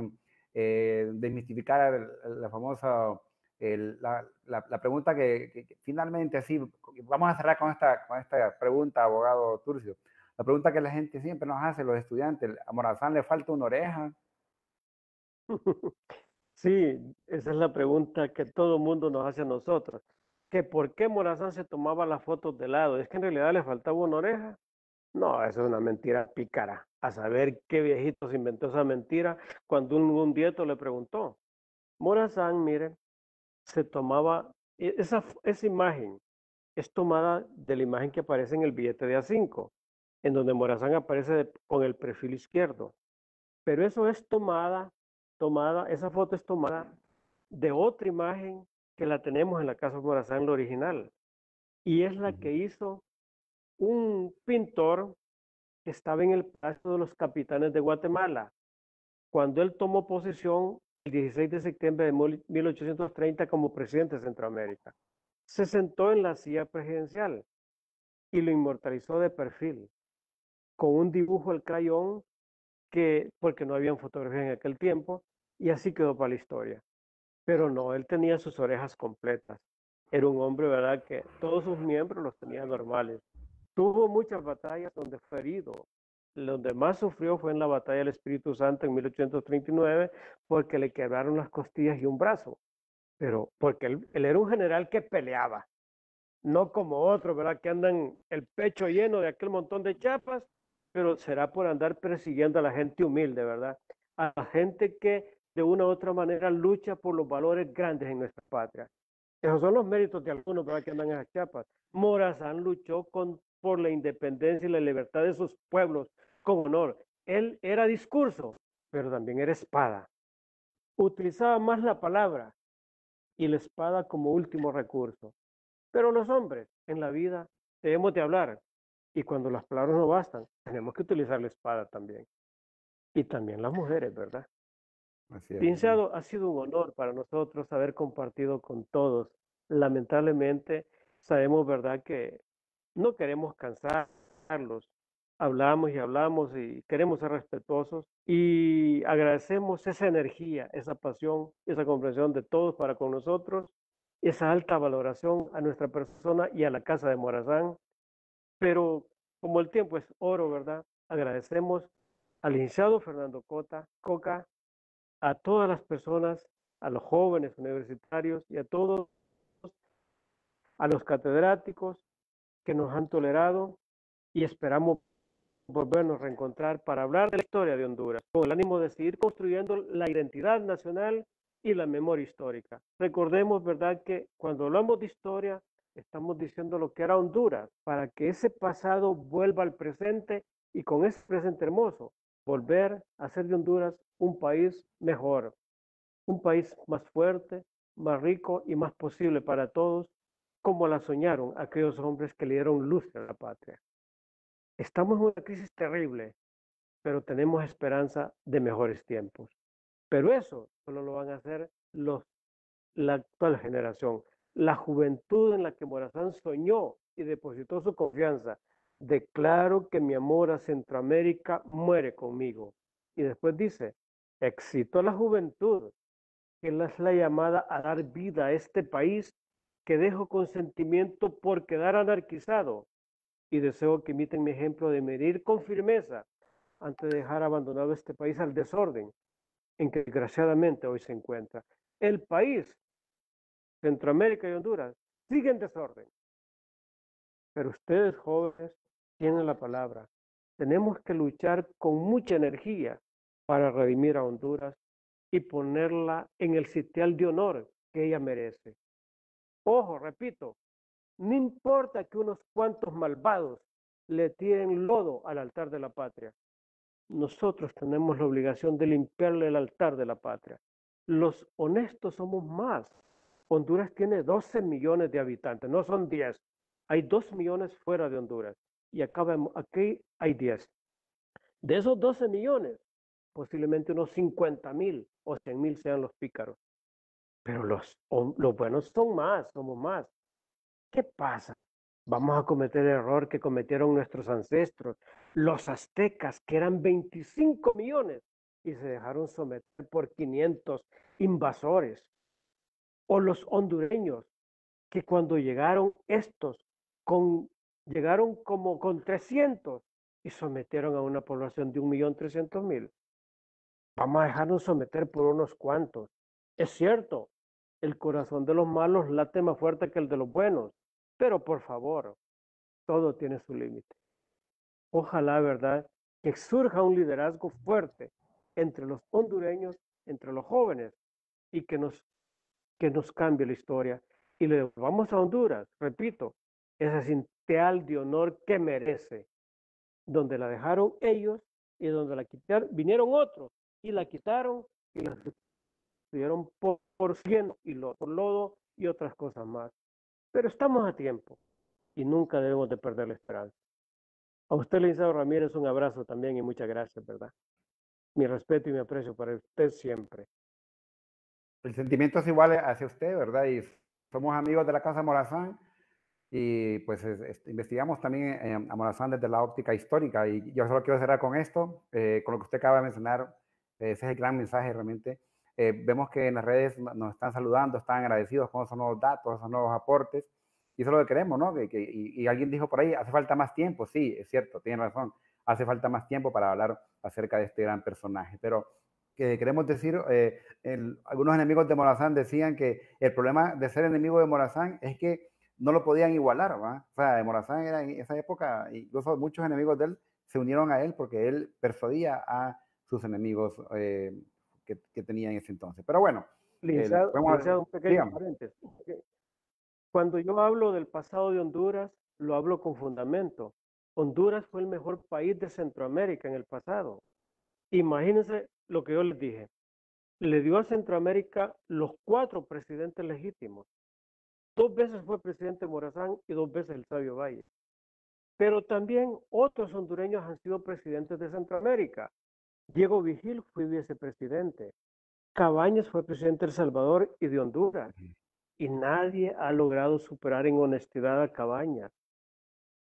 desmistificar la famosa, la pregunta que finalmente, así, vamos a cerrar con esta pregunta, abogado Turcio. La pregunta que la gente siempre nos hace, los estudiantes, ¿a Morazán le falta una oreja? Sí, esa es la pregunta que todo el mundo nos hace a nosotros. Que ¿por qué Morazán se tomaba las fotos de lado? ¿Es que en realidad le faltaba una oreja? No, eso es una mentira pícara. A saber qué viejito se inventó esa mentira cuando un dieto le preguntó. Morazán, mire, se tomaba, esa imagen es tomada de la imagen que aparece en el billete de A5, en donde Morazán aparece con el perfil izquierdo. Pero eso es esa foto es tomada de otra imagen que la tenemos en la casa Morazán, la original. Y es la que hizo un pintor que estaba en el Palacio de los Capitanes de Guatemala, cuando él tomó posesión el 16 de septiembre de 1830 como presidente de Centroamérica. Se sentó en la silla presidencial y lo inmortalizó de perfil, con un dibujo al crayón porque no habían fotografías en aquel tiempo, y así quedó para la historia. Pero no, él tenía sus orejas completas. Era un hombre, ¿verdad?, que todos sus miembros los tenía normales. Tuvo muchas batallas donde fue herido. Donde más sufrió fue en la batalla del Espíritu Santo en 1839, porque le quebraron las costillas y un brazo. Pero porque él era un general que peleaba, no como otros, ¿verdad?, que andan el pecho lleno de aquel montón de chapas, pero será por andar persiguiendo a la gente humilde, ¿verdad? A la gente que de una u otra manera lucha por los valores grandes en nuestra patria. Esos son los méritos de algunos, ¿verdad?, que andan en esas chapas. Morazán luchó por la independencia y la libertad de sus pueblos con honor. Él era discurso, pero también era espada. Utilizaba más la palabra y la espada como último recurso. Pero los hombres en la vida debemos de hablar, y cuando las palabras no bastan, tenemos que utilizar la espada también. Y también las mujeres, ¿verdad? Así es. Licenciado, ha sido un honor para nosotros haber compartido con todos. Lamentablemente, sabemos, ¿verdad?, que no queremos cansarlos, hablamos y hablamos y queremos ser respetuosos y agradecemos esa energía, esa pasión, esa comprensión de todos para con nosotros, esa alta valoración a nuestra persona y a la Casa de Morazán. Pero como el tiempo es oro, ¿verdad? Agradecemos al licenciado Fernando Coca, a todas las personas, a los jóvenes universitarios y a todos, a los catedráticos que nos han tolerado y esperamos volvernos a reencontrar para hablar de la historia de Honduras, con el ánimo de seguir construyendo la identidad nacional y la memoria histórica. Recordemos, ¿verdad?, que cuando hablamos de historia, estamos diciendo lo que era Honduras, para que ese pasado vuelva al presente y con ese presente hermoso, volver a hacer de Honduras un país mejor, un país más fuerte, más rico y más posible para todos, como la soñaron aquellos hombres que le dieron luz a la patria. Estamos en una crisis terrible, pero tenemos esperanza de mejores tiempos. Pero eso solo lo van a hacer la actual generación, la juventud en la que Morazán soñó y depositó su confianza. Declaro que mi amor a Centroamérica muere conmigo. Y después dice, excito a la juventud, que es la llamada a dar vida a este país que dejo con sentimiento por quedar anarquizado. Y deseo que imiten mi ejemplo de medir con firmeza antes de dejar abandonado este país al desorden en que desgraciadamente hoy se encuentra. El país, Centroamérica y Honduras, sigue en desorden. Pero ustedes, jóvenes, tienen la palabra. Tenemos que luchar con mucha energía para redimir a Honduras y ponerla en el sitial de honor que ella merece. Ojo, repito, no importa que unos cuantos malvados le tiren lodo al altar de la patria. Nosotros tenemos la obligación de limpiarle el altar de la patria. Los honestos somos más. Honduras tiene 12 millones de habitantes, no son 10. Hay 2 millones fuera de Honduras y aquí hay 10. De esos 12 millones, posiblemente unos 50,000 o 100,000 sean los pícaros. Pero los buenos son más, somos más. ¿Qué pasa? Vamos a cometer el error que cometieron nuestros ancestros, los aztecas, que eran 25 millones y se dejaron someter por 500 invasores. O los hondureños, que cuando llegaron estos, llegaron como con 300 y sometieron a una población de 1.300.000. Vamos a dejarnos someter por unos cuantos. Es cierto, el corazón de los malos late más fuerte que el de los buenos, pero por favor, todo tiene su límite. Ojalá, ¿verdad?, que surja un liderazgo fuerte entre los hondureños, entre los jóvenes, y que nos cambie la historia. Y le vamos a Honduras, repito, ese sitial de honor que merece, donde la dejaron ellos y donde la quitaron, vinieron otros y la quitaron y la sustituyeron por cieno y por lodo y otras cosas más. Pero estamos a tiempo y nunca debemos de perder la esperanza. A usted, licenciado Ramírez, un abrazo también y muchas gracias, ¿verdad? Mi respeto y mi aprecio para usted siempre. El sentimiento es igual hacia usted, ¿verdad? Y somos amigos de la Casa Morazán y pues investigamos también a Morazán desde la óptica histórica. Y yo solo quiero cerrar con esto, con lo que usted acaba de mencionar. Ese es el gran mensaje realmente. Vemos que en las redes nos están saludando, están agradecidos con esos nuevos datos, esos nuevos aportes. Y eso es lo que queremos, ¿no? Y alguien dijo por ahí, hace falta más tiempo. Sí, es cierto, tiene razón. Hace falta más tiempo para hablar acerca de este gran personaje. Pero queremos decir, algunos enemigos de Morazán decían que el problema de ser enemigo de Morazán es que no lo podían igualar, ¿va? O sea, Morazán era en esa época, incluso muchos enemigos de él se unieron a él porque él persuadía a sus enemigos que tenía en ese entonces. Pero bueno, Licenciado, un pequeño digamos. paréntesis. Cuando yo hablo del pasado de Honduras, lo hablo con fundamento. Honduras fue el mejor país de Centroamérica en el pasado. Imagínense lo que yo les dije. Le dio a Centroamérica los 4 presidentes legítimos. 2 veces fue presidente Morazán y 2 veces el Sabio Valle. Pero también otros hondureños han sido presidentes de Centroamérica. Diego Vigil fue vicepresidente. Cabañas fue presidente de El Salvador y de Honduras. Y nadie ha logrado superar en honestidad a Cabañas.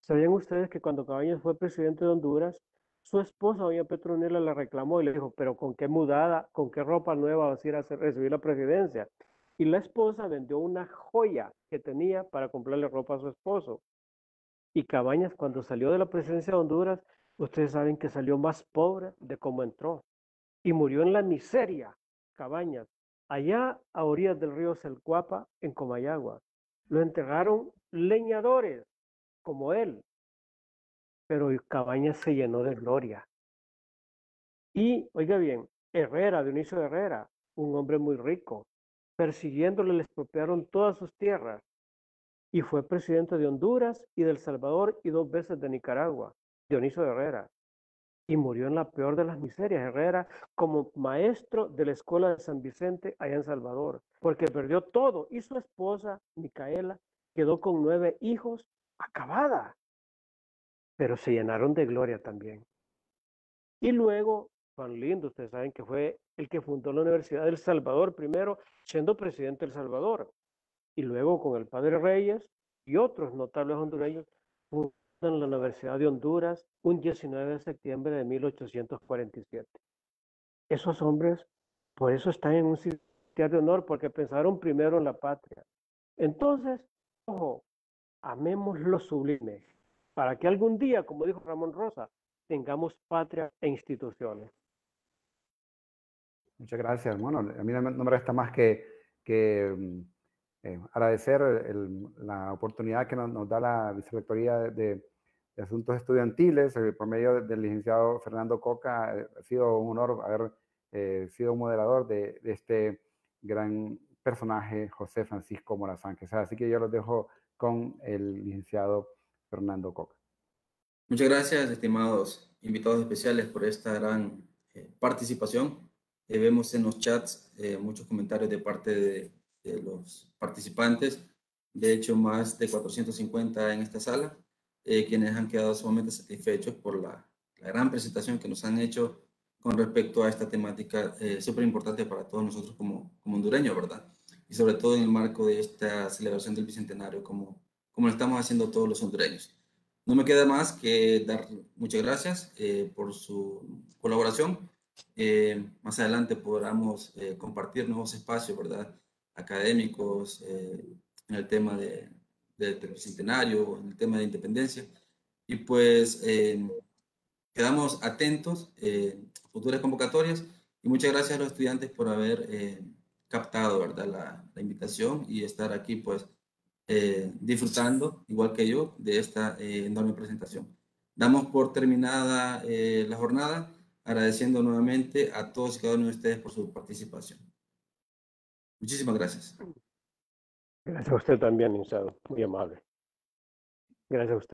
¿Sabían ustedes que cuando Cabañas fue presidente de Honduras, su esposa, doña Petronila, le reclamó y le dijo, pero ¿con qué mudada, con qué ropa nueva vas a ir a recibir la presidencia? Y la esposa vendió una joya que tenía para comprarle ropa a su esposo. Y Cabañas, cuando salió de la presidencia de Honduras, ustedes saben que salió más pobre de cómo entró. Y murió en la miseria, Cabañas, allá a orillas del río Selcuapa, en Comayagua. Lo enterraron leñadores, como él, pero Cabañas se llenó de gloria. Y, oiga bien, Herrera, Dionisio Herrera, un hombre muy rico, persiguiéndole le expropiaron todas sus tierras y fue presidente de Honduras y de El Salvador y 2 veces de Nicaragua, Dionisio Herrera. Y murió en la peor de las miserias, Herrera, como maestro de la escuela de San Vicente allá en Salvador, porque perdió todo y su esposa, Micaela, quedó con 9 hijos, acabada, pero se llenaron de gloria también. Y luego, Juan Lindo, ustedes saben que fue el que fundó la Universidad del Salvador, primero siendo presidente del Salvador, y luego con el padre Reyes y otros notables hondureños, fundan la Universidad de Honduras un 19 de septiembre de 1847. Esos hombres, por eso están en un sitio de honor, porque pensaron primero en la patria. Entonces, ojo, amemos lo sublime, para que algún día, como dijo Ramón Rosa, tengamos patria e instituciones. Muchas gracias. Bueno, a mí no me resta más que agradecer la oportunidad que nos da la Vicerrectoría de Asuntos Estudiantiles por medio del licenciado Fernando Coca. Ha sido un honor haber sido moderador de este gran personaje, José Francisco Morazán Quesada. Así que yo los dejo con el licenciado Fernando Coca. Muchas gracias, estimados invitados especiales, por esta gran participación. Vemos en los chats muchos comentarios de parte de los participantes. De hecho, más de 450 en esta sala, quienes han quedado sumamente satisfechos por la gran presentación que nos han hecho con respecto a esta temática súper importante para todos nosotros como hondureños, ¿verdad? Y sobre todo en el marco de esta celebración del Bicentenario, como lo estamos haciendo todos los hondureños. No me queda más que dar muchas gracias por su colaboración. Más adelante podamos compartir nuevos espacios, ¿verdad? Académicos en el tema del Bicentenario, en el tema de independencia. Y pues quedamos atentos a futuras convocatorias y muchas gracias a los estudiantes por haber captado, ¿verdad? La invitación y estar aquí, pues, disfrutando, igual que yo, de esta enorme presentación. Damos por terminada la jornada, agradeciendo nuevamente a todos y cada uno de ustedes por su participación. Muchísimas gracias. Gracias a usted también, licenciado. Muy amable. Gracias a usted.